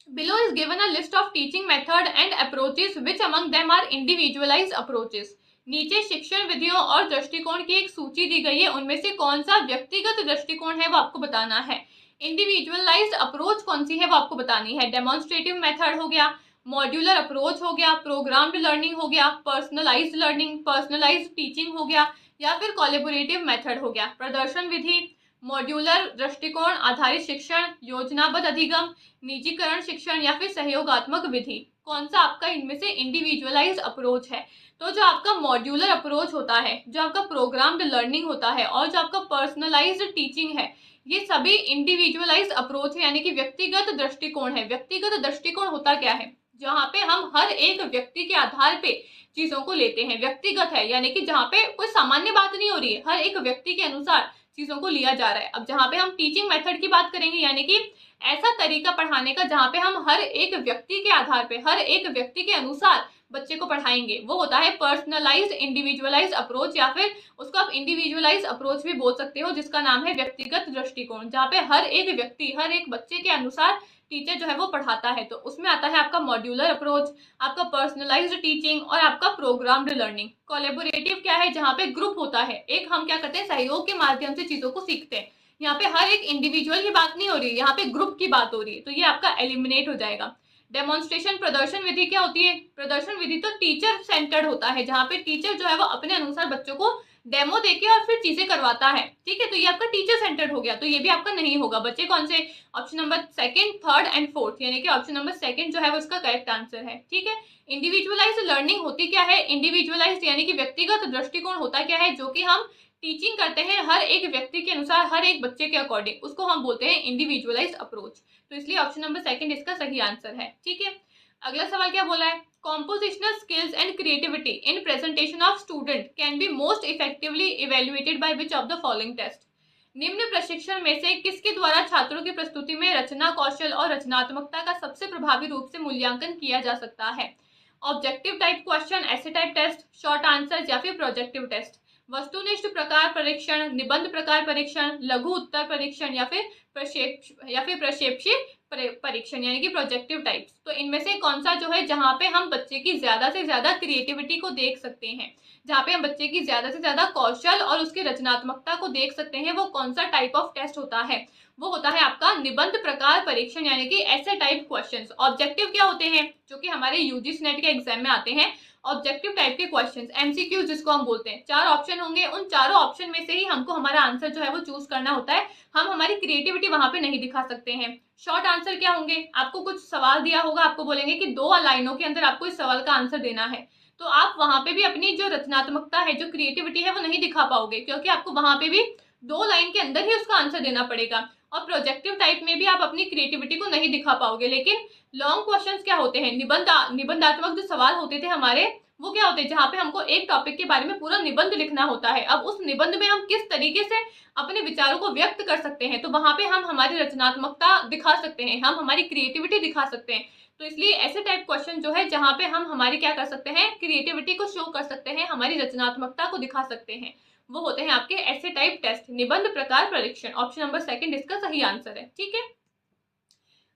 below is given a list of teaching method and approaches which among them are individualised approaches. नीचे शिक्षण विधियों और दृष्टिकोण की एक सूची दी गई है, उनमें से कौन सा व्यक्तिगत दृष्टिकोण है वो आपको बताना है। इंडिविजुअलाइज्ड अप्रोच कौन सी है वो आपको बतानी है। डेमोन्स्ट्रेटिव मेथड हो गया, मॉड्यूलर अप्रोच हो गया, प्रोग्राम्ड लर्निंग हो गया, पर्सनलाइज्ड लर्निंग, पर्सनलाइज्ड टीचिंग हो गया, या फिर कोलैबोरेटिव मेथड हो गया। प्रदर्शन विधि, मॉड्यूलर दृष्टिकोण आधारित शिक्षण, योजनाबद्ध अधिगम, निजीकरण शिक्षण या फिर सहयोगात्मक विधि, कौन सा आपका इनमें से इंडिविजुअलाइज्ड अप्रोच है। तो जो आपका मॉड्यूलर अप्रोच होता है, जो आपका प्रोग्राम्ड लर्निंग होता है और जो आपका पर्सनलाइज्ड टीचिंग है, ये सभी इंडिविजुअलाइज्ड अप्रोच है, यानी कि व्यक्तिगत दृष्टिकोण है। व्यक्तिगत दृष्टिकोण होता क्या है, जहाँ पे हम हर एक व्यक्ति के आधार पे चीजों को लेते हैं। व्यक्तिगत है यानी कि जहाँ पे कोई सामान्य बात नहीं हो रही है, हर एक व्यक्ति के अनुसार चीजों को लिया जा रहा है। अब जहाँ पे हम टीचिंग मेथड की बात करेंगे, यानी कि ऐसा तरीका पढ़ाने का जहाँ पे हम हर एक व्यक्ति के आधार पे, हर एक व्यक्ति के अनुसार बच्चे को पढ़ाएंगे वो होता है पर्सनलाइज्ड इंडिविजुअलाइज्ड अप्रोच, या फिर उसको आप इंडिविजुअलाइज्ड अप्रोच भी बोल सकते हो, जिसका नाम है व्यक्तिगत दृष्टिकोण, जहाँ पे हर एक व्यक्ति हर एक बच्चे के अनुसार टीचर जो है वो पढ़ाता है। तो उसमें आता है आपका मॉड्यूलर अप्रोच, आपका पर्सनलाइज्ड टीचिंग और आपका प्रोग्राम्ड लर्निंग। कोलैबोरेटिव क्या है, जहाँ पे ग्रुप होता है, एक हम क्या करते हैं सहयोग के माध्यम से चीजों को सीखते हैं। यहाँ पे हर एक इंडिविजुअल की बात नहीं हो रही है, यहाँ पे ग्रुप की बात हो रही है, तो ये आपका एलिमिनेट हो जाएगा। डेमोन्स्ट्रेशन प्रदर्शन विधि क्या होती है, प्रदर्शन विधि तो टीचर सेंटर्ड होता है, जहाँ पे टीचर जो है वो अपने अनुसार बच्चों को डेमो देके और फिर चीजें करवाता है। ठीक है, तो ये आपका टीचर सेंटर्ड हो गया, तो ये भी आपका नहीं होगा। बच्चे कौन से, option number second, third and fourth, यानी कि ऑप्शन नंबर सेकंड जो है वो इसका करेक्ट आंसर है। ठीक है, इंडिविजुअलाइज्ड लर्निंग होती क्या है, इंडिविजुअलाइज्ड यानी कि व्यक्तिगत दृष्टिकोण होता क्या है, जो कि हम टीचिंग करते हैं हर एक व्यक्ति के अनुसार, हर एक बच्चे के अकॉर्डिंग, उसको हम बोलते हैं इंडिविजुअलाइज्ड अप्रोच। तो इसलिए ऑप्शन नंबर सेकंड इसका सही आंसर है। ठीक है, अगला सवाल क्या बोला है, compositional skills and creativity in presentation of student can be most effectively evaluated by which of the following test? निम्न प्रशिक्षण में से किसके द्वारा छात्रों की प्रस्तुति में रचना कौशल और रचनात्मकता का सबसे प्रभावी रूप से मूल्यांकन किया जा सकता है? ऑब्जेक्टिव टाइप क्वेश्चन, ऐसे टाइप टेस्ट, शॉर्ट आंसर या फिर प्रोजेक्टिव टेस्ट? वस्तुनिष्ठ प्रकार परीक्षण, निबंध प्रकार परीक्षण, लघु उत्तर परीक्षण या फिर प्रक्षेपी परीक्षण, यानी कि प्रोजेक्टिव टाइप्स। तो इनमें से कौन सा जो है जहाँ पे हम बच्चे की ज्यादा से ज्यादा क्रिएटिविटी को देख सकते हैं, जहाँ पे हम बच्चे की ज्यादा से ज्यादा कौशल और उसकी रचनात्मकता को देख सकते हैं, वो कौन सा टाइप ऑफ टेस्ट होता है, वो होता है आपका निबंध प्रकार परीक्षण, यानी कि ऐसे टाइप क्वेश्चंस। ऑब्जेक्टिव क्या होते हैं, जो कि हमारे यूजीसी नेट के एग्जाम में आते हैं, ऑब्जेक्टिव टाइप के क्वेश्चंस, एमसीक्यू जिसको हम बोलते हैं। 4 ऑप्शन होंगे, उन चारों ऑप्शन में से ही हमको हमारा आंसर जो है वो चूज करना होता है, हम हमारी क्रिएटिविटी वहां पे नहीं दिखा सकते हैं। शॉर्ट आंसर क्या होंगे, आपको कुछ सवाल दिया होगा, आपको बोलेंगे कि 2 लाइनों के अंदर आपको इस सवाल का आंसर देना है, तो आप वहां पे भी अपनी जो रचनात्मकता है, जो क्रिएटिविटी है, वो नहीं दिखा पाओगे, क्योंकि आपको वहां पे भी 2 लाइन के अंदर ही उसका आंसर देना पड़ेगा। और प्रोजेक्टिव टाइप में भी आप अपनी क्रिएटिविटी को नहीं दिखा पाओगे। लेकिन लॉन्ग क्वेश्चंस क्या होते हैं, निबंधात्मक जो सवाल होते थे हमारे, वो क्या होते हैं, जहाँ पे हमको एक टॉपिक के बारे में पूरा निबंध लिखना होता है। अब उस निबंध में हम किस तरीके से अपने विचारों को व्यक्त कर सकते हैं, तो वहां पे हम हमारी रचनात्मकता दिखा सकते हैं, हम हमारी क्रिएटिविटी दिखा सकते हैं। तो इसलिए ऐसे टाइप क्वेश्चन जो है जहाँ पे हम हमारी क्या कर सकते हैं, क्रिएटिविटी को शो कर सकते हैं, हमारी रचनात्मकता को दिखा सकते हैं, वो होते हैं आपके ऐसे टाइप टेस्ट, निबंध प्रकार परीक्षण। ऑप्शन नंबर सेकंड इसका सही आंसर है। ठीक है,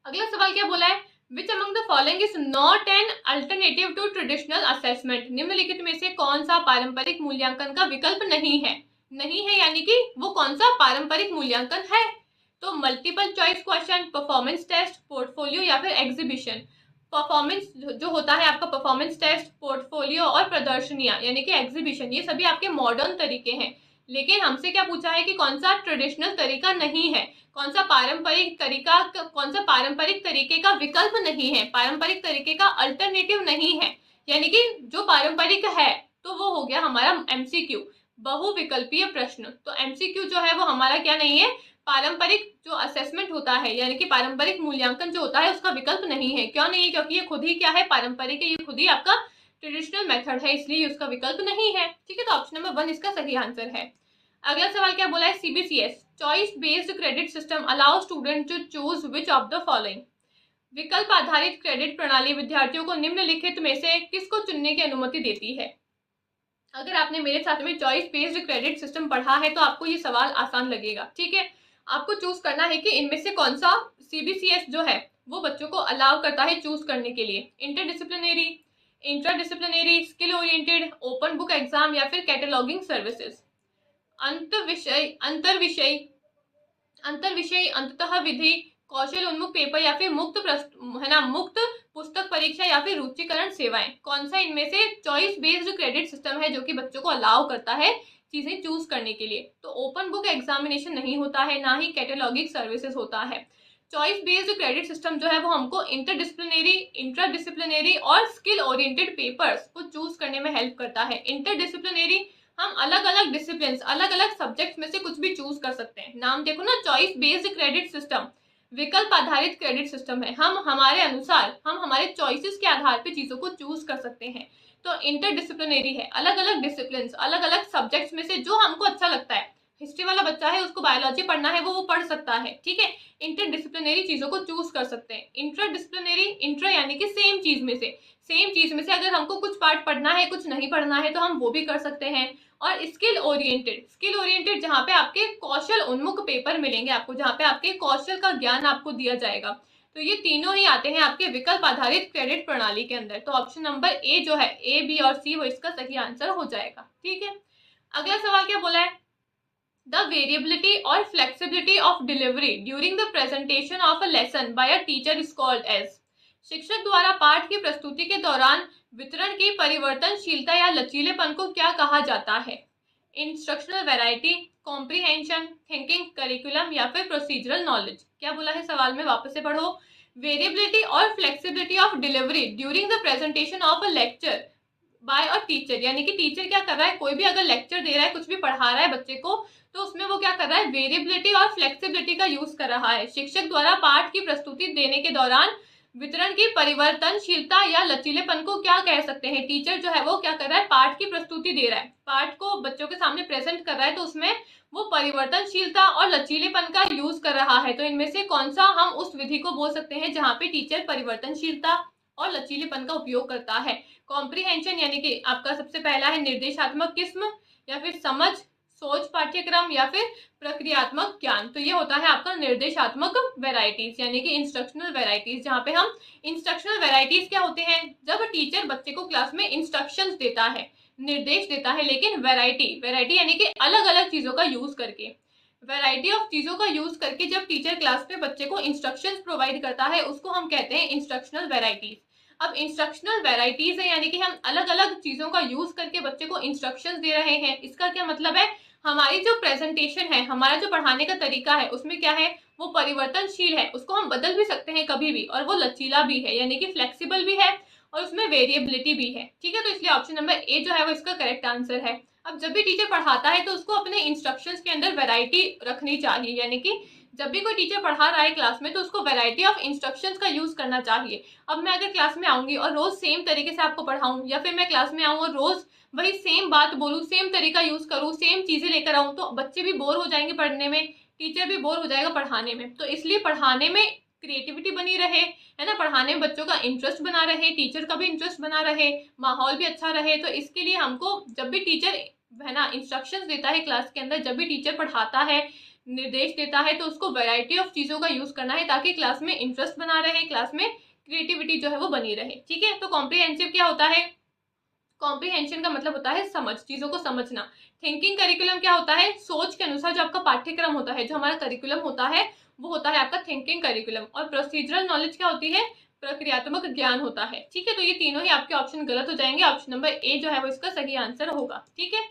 अगला सवाल क्या बोला है, Which among the following is not an alternative to traditional assessment? निम्नलिखित में से कौन सा पारंपरिक मूल्यांकन का विकल्प नहीं है, नहीं है यानी कि वो कौन सा पारंपरिक मूल्यांकन है? तो multiple choice question, performance test, portfolio या फिर एग्जीबिशन। परफॉर्मेंस जो होता है आपका, परफॉर्मेंस टेस्ट, पोर्टफोलियो और प्रदर्शनियां यानी कि एग्जीबिशन, ये सभी आपके मॉडर्न तरीके हैं। लेकिन हमसे क्या पूछा है कि कौन सा ट्रेडिशनल तरीका नहीं है, कौन सा पारंपरिक तरीके का विकल्प नहीं है, पारंपरिक तरीके का अल्टरनेटिव नहीं है, यानी कि जो पारंपरिक है तो वो हो गया हमारा एमसीक्यू, बहुविकल्पीय प्रश्न। तो एमसीक्यू जो है वो हमारा क्या नहीं है, पारंपरिक जो असेसमेंट होता है, यानी कि पारंपरिक मूल्यांकन जो होता है उसका विकल्प नहीं है। क्यों नहीं है, क्योंकि ये खुद ही क्या है, पारंपरिक है, ये खुद ही आपका ट्रेडिशनल मेथड है, इसलिए उसका विकल्प नहीं है। ठीक है, तो ऑप्शन नंबर 1 इसका सही आंसर है। अगला सवाल क्या बोला है, CBCS choice based credit system allow student to choose which of the following? विकल्प आधारित क्रेडिट प्रणाली विद्यार्थियों को निम्नलिखित में से किसको चुनने की अनुमति देती है? अगर आपने मेरे साथ में चॉइस बेस्ड क्रेडिट सिस्टम पढ़ा है तो आपको ये सवाल आसान लगेगा। ठीक है, आपको चूज करना है कि इनमें से कौन सा सीबीसीएस जो है वो बच्चों को अलाउ करता है चूज करने के लिए, interdisciplinary, intradisciplinary, skill oriented, open book exam या फिर कैटलॉगिंग सर्विसेज। अंतर्विषय अंततः विधि, कौशल उन्मुख पेपर या फिर मुक्त पुस्तक परीक्षा या फिर रुचिकरण सेवाएं। कौन सा इनमें से चॉइस बेस्ड क्रेडिट सिस्टम है जो कि बच्चों को अलाउ करता है चीजें चूज करने के लिए? तो ओपन बुक एग्जामिनेशन नहीं होता है, ना ही कैटलॉगिंग सर्विसेज होता है। चॉइस बेस्ड क्रेडिट सिस्टम जो है वो हमको इंटरडिसिप्लिनरी, इंट्राडिसिप्लिनरी और स्किल ओरिएंटेड पेपर्स को चूज करने में हेल्प करता है। इंटरडिसिप्लिनरी, हम अलग अलग डिसिप्लिन, अलग अलग सब्जेक्ट में से कुछ भी चूज कर सकते हैं। नाम देखो ना, चॉइस बेस्ड क्रेडिट सिस्टम, विकल्प आधारित क्रेडिट सिस्टम है। हम हमारे अनुसार, हम हमारे चॉइसेस के आधार पे चीजों को चूज कर सकते हैं। तो इंटरडिसिप्लिनरी है, अलग अलग डिसिप्लिन, अलग अलग सब्जेक्ट्स में से जो हमको अच्छा लगता है। हिस्ट्री वाला बच्चा है, उसको बायोलॉजी पढ़ना है, वो पढ़ सकता है, ठीक है। इंटरडिसिप्लिनरी चीजों को चूज कर सकते हैं। इंटरडिसिप्लिनरी, इंटर यानी कि सेम चीज में से अगर हमको कुछ पार्ट पढ़ना है, कुछ नहीं पढ़ना है, तो हम वो भी कर सकते हैं। और स्किल ओरिएंटेड जहाँ पे आपके कौशल उन्मुख पेपर मिलेंगे आपको, जहाँ पे आपके कौशल का ज्ञान आपको दिया जाएगा। तो ये तीनों ही आते हैं आपके विकल्प आधारित क्रेडिट प्रणाली के अंदर। तो ऑप्शन नंबर ए जो है, ए, बी और सी, वो इसका सही आंसर हो जाएगा, ठीक है। अगला सवाल क्या बोला है? द वेरिएबिलिटी और flexibility of delivery during the presentation of a lesson by a teacher is called as. शिक्षक द्वारा पाठ की प्रस्तुति के दौरान वितरण की परिवर्तनशीलता या लचीलेपन को क्या कहा जाता है? Instructional variety, comprehension, thinking curriculum या फिर प्रोसीजरल नॉलेज। क्या बोला है सवाल में, वापस से पढ़ो। वेरिएबिलिटी और flexibility of delivery during the presentation of a lecture by a teacher, यानी कि टीचर क्या कर रहा है, कोई भी अगर लेक्चर दे रहा है, कुछ भी पढ़ा रहा है बच्चे को, तो उसमें वो क्या कर रहा है, वेरिएबिलिटी और फ्लेक्सिबिलिटी का यूज कर रहा है। शिक्षक द्वारा पाठ की प्रस्तुति देने के दौरान वितरण की परिवर्तनशीलता या लचीलेपन को क्या कह सकते हैं? टीचर जो है वो क्या कर रहा है, पाठ की प्रस्तुति दे रहा है, पाठ को बच्चों के सामने प्रेजेंट कर रहा है, तो उसमें वो परिवर्तनशीलता और लचीलेपन का यूज कर रहा है। तो इनमें से कौन सा हम उस विधि को बोल सकते हैं जहाँ पे टीचर परिवर्तनशीलता और लचीलेपन का उपयोग करता है? कॉम्प्रीहेंशन यानी कि आपका सबसे पहला है निर्देशात्मक किस्म, या फिर समझ, सोच पाठ्यक्रम, या फिर प्रक्रियात्मक ज्ञान। तो ये होता है आपका निर्देशात्मक वैरायटीज यानी कि इंस्ट्रक्शनल वैरायटीज, जहाँ पे हम इंस्ट्रक्शनल वैरायटीज क्या होते हैं, जब टीचर बच्चे को क्लास में इंस्ट्रक्शंस देता है, निर्देश देता है, लेकिन वैरायटी यानी कि अलग अलग चीजों का यूज करके, वैरायटी ऑफ चीजों का यूज करके जब टीचर क्लास में बच्चे को इंस्ट्रक्शंस प्रोवाइड करता है, उसको हम कहते हैं इंस्ट्रक्शनल वैरायटीज। अब इंस्ट्रक्शनल वैरायटीज है यानी कि हम अलग अलग चीजों का यूज करके बच्चे को इंस्ट्रक्शंस दे रहे हैं। इसका क्या मतलब है, हमारी जो प्रेजेंटेशन है, हमारा जो पढ़ाने का तरीका है, उसमें क्या है, वो परिवर्तनशील है, उसको हम बदल भी सकते हैं कभी भी, और वो लचीला भी है यानी कि फ्लेक्सिबल भी है, और उसमें वेरिएबिलिटी भी है, ठीक है। तो इसलिए ऑप्शन नंबर ए जो है वो इसका करेक्ट आंसर है। अब जब भी टीचर पढ़ाता है तो उसको अपने इंस्ट्रक्शंस के अंदर वैरायटी रखनी चाहिए, यानी कि जब भी कोई टीचर पढ़ा रहा है क्लास में, तो उसको वैरायटी ऑफ इंस्ट्रक्शंस का यूज करना चाहिए। अब मैं अगर क्लास में आऊंगी और रोज सेम तरीके से आपको पढ़ाऊं, या फिर मैं क्लास में आऊं और रोज वही सेम बात बोलूं, सेम तरीका यूज करूं, सेम चीजें लेकर आऊं, तो बच्चे भी बोर हो जाएंगे पढ़ने में, टीचर भी बोर हो जाएगा पढ़ाने में। तो इसलिए पढ़ाने में क्रिएटिविटी बनी रहे, है ना, पढ़ाने में बच्चों का इंटरेस्ट बना रहे, टीचर का भी इंटरेस्ट बना रहे, माहौल भी अच्छा रहे, तो इसके लिए हमको जब भी टीचर, है ना, इंस्ट्रक्शंस देता है क्लास के अंदर, जब भी टीचर पढ़ाता है, निर्देश देता है, तो उसको वैरायटी ऑफ चीजों का यूज करना है, ताकि क्लास में इंटरेस्ट बना रहे, क्लास में क्रिएटिविटी जो है वो बनी रहे, ठीक है। तो कॉम्प्रिहेंसिव क्या होता है, कॉम्प्रिहेंशन का मतलब होता है समझ, चीजों को समझना। थिंकिंग करिकुलम क्या होता है, सोच के अनुसार जो आपका पाठ्यक्रम होता है, जो हमारा करिकुलम होता है, वो होता है आपका थिंकिंग करिकुलम। और प्रोसीजरल नॉलेज क्या होती है, प्रक्रियात्मक ज्ञान होता है, ठीक है। तो ये तीनों ही आपके ऑप्शन गलत हो जाएंगे, ऑप्शन नंबर ए जो है वो इसका सही आंसर होगा, ठीक है।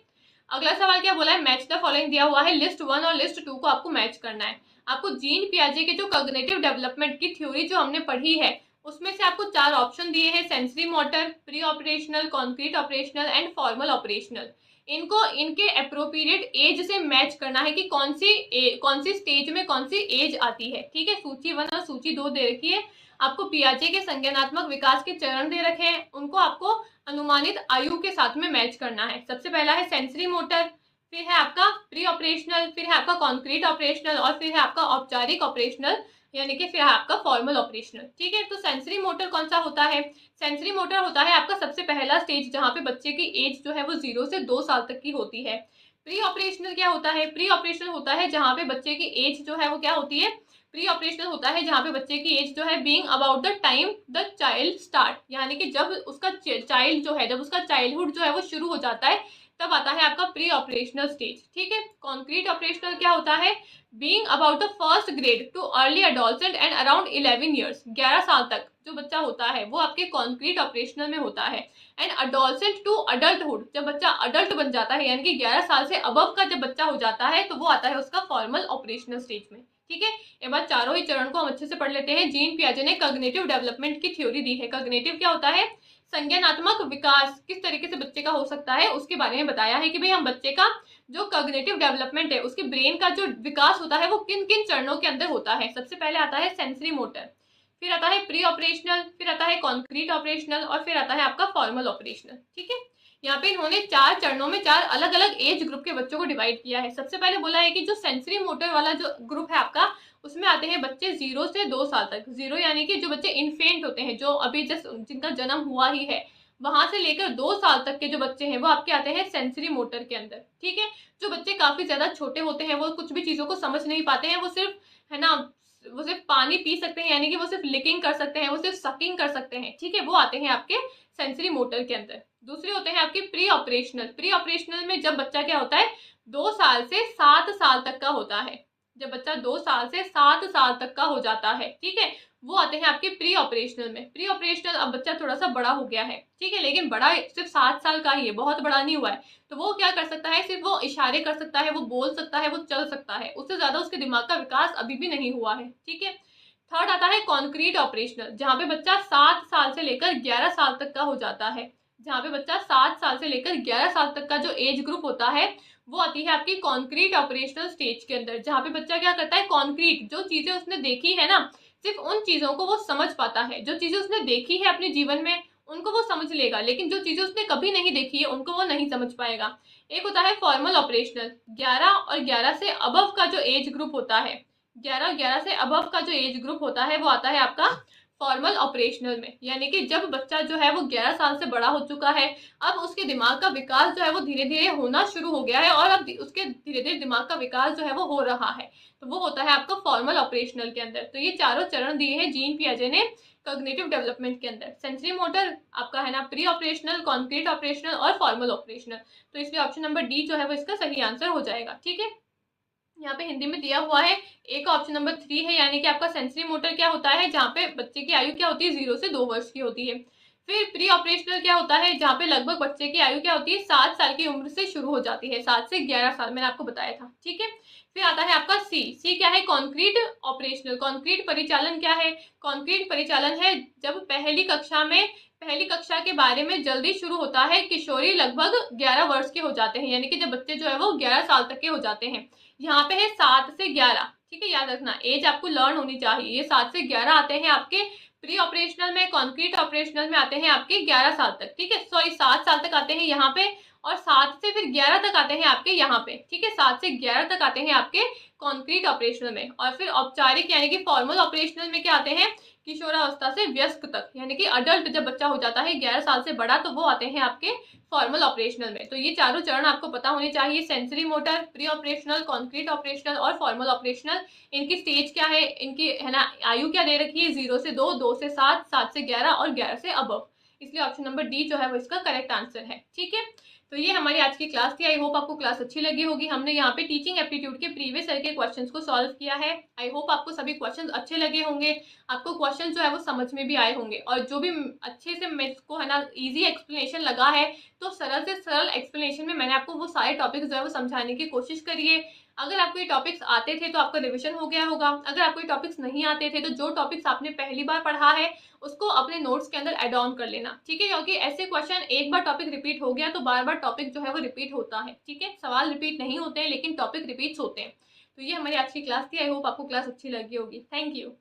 अगला सवाल क्या बोला है, मैच द फॉलोइंग दिया हुआ है, लिस्ट 1 और लिस्ट 2 को आपको मैच करना है। आपको जीन पियाजे के जो कॉग्निटिव डेवलपमेंट की थ्योरी जो हमने पढ़ी है, उसमें से आपको 4 ऑप्शन दिए हैं, sensory motor, pre operational, concrete operational and formal operational. इनको इनके अप्रोप्रिएट एज से मैच करना है कि कौन सी स्टेज में कौन सी एज आती है, ठीक है। सूची 1 और सूची 2 दे रखी है, आपको पियाजे के संज्ञानात्मक विकास के चरण दे रखे हैं, उनको आपको अनुमानित आयु के साथ में मैच करना है। सबसे पहला है सेंसरी मोटर, फिर है आपका प्री ऑपरेशनल, फिर है आपका कॉन्क्रीट ऑपरेशनल, और फिर है आपका औपचारिक ऑपरेशनल, यानी कि फिर है आपका फॉर्मल ऑपरेशनल, ठीक है। तो सेंसरी मोटर कौन सा होता है, सेंसरी मोटर होता है आपका सबसे पहला स्टेज, जहाँ पे बच्चे की एज जो है वो 0 से 2 साल तक की होती है। प्री ऑपरेशनल क्या होता है, प्री ऑपरेशनल होता है जहाँ पे बच्चे की एज जो है वो क्या होती है, प्री ऑपरेशनल होता है जहाँ पे बच्चे की एज जो है being about the time the child start, यानी कि जब उसका चाइल्ड जो है, जब उसका चाइल्डहुड जो है वो शुरू हो जाता है, तब आता है आपका प्री ऑपरेशनल स्टेज, ठीक है। कॉन्क्रीट ऑपरेशनल क्या होता है, being about the first grade too early adolescent and around 11 years, 11 साल तक जो बच्चा होता है वो आपके कॉन्क्रीट ऑपरेशनल में होता है। एंड अडोलसेंट टू अडल्टहुड, जब बच्चा अडल्ट बन जाता है, यानी कि 11 साल से अबव का जब बच्चा हो जाता है, तो वो आता है उसका फॉर्मल ऑपरेशनल स्टेज में, ठीक है। ये बात चारों ही चरण को हम अच्छे से पढ़ लेते हैं। जीन पियाजे ने कॉग्निटिव डेवलपमेंट की थ्योरी दी है। कॉग्निटिव क्या होता है, संज्ञानात्मक विकास किस तरीके से बच्चे का हो सकता है, उसके बारे में बताया है कि भाई हम बच्चे का जो कॉग्निटिव डेवलपमेंट है, उसके ब्रेन का जो विकास होता है वो किन किन चरणों के अंदर होता है। सबसे पहले आता है सेंसरी मोटर, फिर आता है प्री ऑपरेशनल, फिर आता है कॉन्क्रीट ऑपरेशनल, और फिर आता है आपका फॉर्मल ऑपरेशनल, ठीक है। यहाँ पे इन्होंने 4 चरणों में 4 अलग अलग एज ग्रुप के बच्चों को डिवाइड किया है। सबसे पहले बोला है कि जो सेंसरी मोटर वाला जो ग्रुप है आपका, उसमें आते हैं बच्चे 0 से 2 साल तक। 0 यानी कि जो बच्चे इन्फेंट होते हैं, जो अभी जस्ट जिनका जन्म हुआ ही है, वहां से लेकर 2 साल तक के जो बच्चे हैं वो आपके आते हैं सेंसरी मोटर के अंदर। ठीक है, जो बच्चे काफी ज्यादा छोटे होते हैं, वो कुछ भी चीजों को समझ नहीं पाते हैं, वो सिर्फ, है ना, वो सिर्फ पानी पी सकते हैं, यानी कि वो सिर्फ लिकिंग कर सकते हैं, वो सिर्फ सकिंग कर सकते हैं। ठीक है, वो आते हैं आपके सेंसरी मोटर के अंदर। दूसरे होते हैं आपके प्री ऑपरेशनल। प्री ऑपरेशनल में जब बच्चा क्या होता है, 2 साल से 7 साल तक का होता है। जब बच्चा 2 साल से 7 साल तक का हो जाता है, ठीक है, वो आते हैं आपके प्री ऑपरेशनल में। प्री ऑपरेशनल, अब बच्चा थोड़ा सा बड़ा हो गया है, ठीक है, लेकिन बड़ा सिर्फ 7 साल का ही है, बहुत बड़ा नहीं हुआ है, तो वो क्या कर सकता है, सिर्फ वो इशारे कर सकता है, वो बोल सकता है, वो चल सकता है, उससे ज्यादा उसके दिमाग का विकास अभी भी नहीं हुआ है। ठीक है, थर्ड आता है कॉन्क्रीट ऑपरेशनल, जहाँ पे बच्चा 7 साल से लेकर 11 साल तक का हो जाता है। जहाँ पे बच्चा 7 साल से लेकर 11 साल तक का जो एज ग्रुप होता है, वो आती है आपकी कॉन्क्रीट ऑपरेशनल स्टेज के अंदर, जहाँ पे बच्चा क्या करता है, कॉन्क्रीट जो चीजें उसने देखी है ना, सिर्फ उन चीजों को वो समझ पाता है। जो चीजें उसने देखी है अपने जीवन में, उनको वो समझ लेगा, लेकिन जो चीजें उसने कभी नहीं देखी है, उनको वो नहीं समझ पाएगा। एक होता है फॉर्मल ऑपरेशनल, 11 और 11 से अबव का जो एज ग्रुप होता है, 11 और 11 से अबव का जो एज ग्रुप होता है, वो आता है आपका फॉर्मल ऑपरेशनल में। यानी कि जब बच्चा जो है वो 11 साल से बड़ा हो चुका है, अब उसके दिमाग का विकास जो है वो धीरे धीरे होना शुरू हो गया है, और अब उसके धीरे धीरे दिमाग का विकास जो है वो हो रहा है, तो वो होता है आपका फॉर्मल ऑपरेशनल के अंदर। तो ये चारों चरण दिए हैं जीन पियाजे ने कॉग्निटिव डेवलपमेंट के अंदर। सेंसरी मोटर आपका है ना, प्री ऑपरेशनल, कॉन्क्रीट ऑपरेशनल और फॉर्मल ऑपरेशनल। तो इसलिए ऑप्शन नंबर डी जो है वो इसका सही आंसर हो जाएगा। ठीक है, यहाँ पे हिंदी में दिया हुआ है, एक ऑप्शन नंबर 3 है, यानी कि आपका सेंसरी मोटर क्या होता है, जहाँ पे बच्चे की आयु क्या होती है, 0 से 2 वर्ष की होती है। फिर प्री ऑपरेशनल क्या होता है, जहाँ पे लगभग बच्चे की आयु क्या होती है, 7 साल की उम्र से शुरू हो जाती है, 7 से 11 साल, मैंने आपको बताया था। ठीक है, फिर आता है आपका सी। सी क्या है, कॉन्क्रीट ऑपरेशनल। कॉन्क्रीट परिचालन क्या है, कॉन्क्रीट परिचालन है जब पहली कक्षा के बारे में जल्दी शुरू होता है, किशोरी लगभग 11 वर्ष के हो जाते हैं, यानी कि जब बच्चे जो है वो 11 साल तक के हो जाते हैं। यहाँ पे है 7 से 11, ठीक है, याद रखना एज आपको लर्न होनी चाहिए। ये 7 से 11 आते हैं आपके प्री ऑपरेशनल में, कॉन्क्रीट ऑपरेशनल में आते हैं आपके 11 साल तक, ठीक है, सॉरी 7 साल तक आते हैं यहाँ पे, और 7 से फिर 11 तक आते हैं आपके यहाँ पे। ठीक है, 7 से 11 तक आते हैं आपके कॉन्क्रीट ऑपरेशनल में। और फिर औपचारिक यानी कि फॉर्मल ऑपरेशनल में क्या आते हैं, किशोरावस्था से वयस्क तक, यानी कि अडल्ट जब बच्चा हो जाता है 11 साल से बड़ा, तो वो आते हैं आपके फॉर्मल ऑपरेशनल में। तो ये चारों चरण आपको पता होने चाहिए, sensory motor, pre operational, concrete operational और फॉर्मल ऑपरेशनल। इनकी स्टेज क्या है, इनकी है ना आयु क्या दे रखी है, 0 से 2, 2 से 7, 7 से 11 और 11 से अबव। इसलिए ऑप्शन नंबर डी जो है वो इसका करेक्ट आंसर है। ठीक है, तो ये हमारी आज की क्लास थी। आई होप आपको क्लास अच्छी लगी होगी। हमने यहाँ पे टीचिंग एप्टीट्यूड के प्रीवियस ईयर के क्वेश्चंस को सॉल्व किया है। आई होप आपको सभी क्वेश्चंस अच्छे लगे होंगे, आपको क्वेश्चन जो है वो समझ में भी आए होंगे, और जो भी अच्छे से मेरे को है ना इजी एक्सप्लेनेशन लगा है, तो सरल से सरल एक्सप्लेनेशन में मैंने आपको वो सारे टॉपिक्स जो है वो समझाने की कोशिश करी है। अगर आपको ये टॉपिक्स आते थे तो आपका रिविजन हो गया होगा, अगर आपको ये टॉपिक्स नहीं आते थे तो जो टॉपिक्स आपने पहली बार पढ़ा है उसको अपने नोट्स के अंदर एड ऑन कर लेना। ठीक है, क्योंकि ऐसे क्वेश्चन एक बार टॉपिक रिपीट हो गया तो बार बार टॉपिक जो है वो रिपीट होता है। ठीक है, सवाल रिपीट नहीं होते हैं लेकिन टॉपिक रिपीट होते हैं। तो ये हमारी आज की क्लास थी। आई होप आपको क्लास अच्छी लगी होगी। Thank you.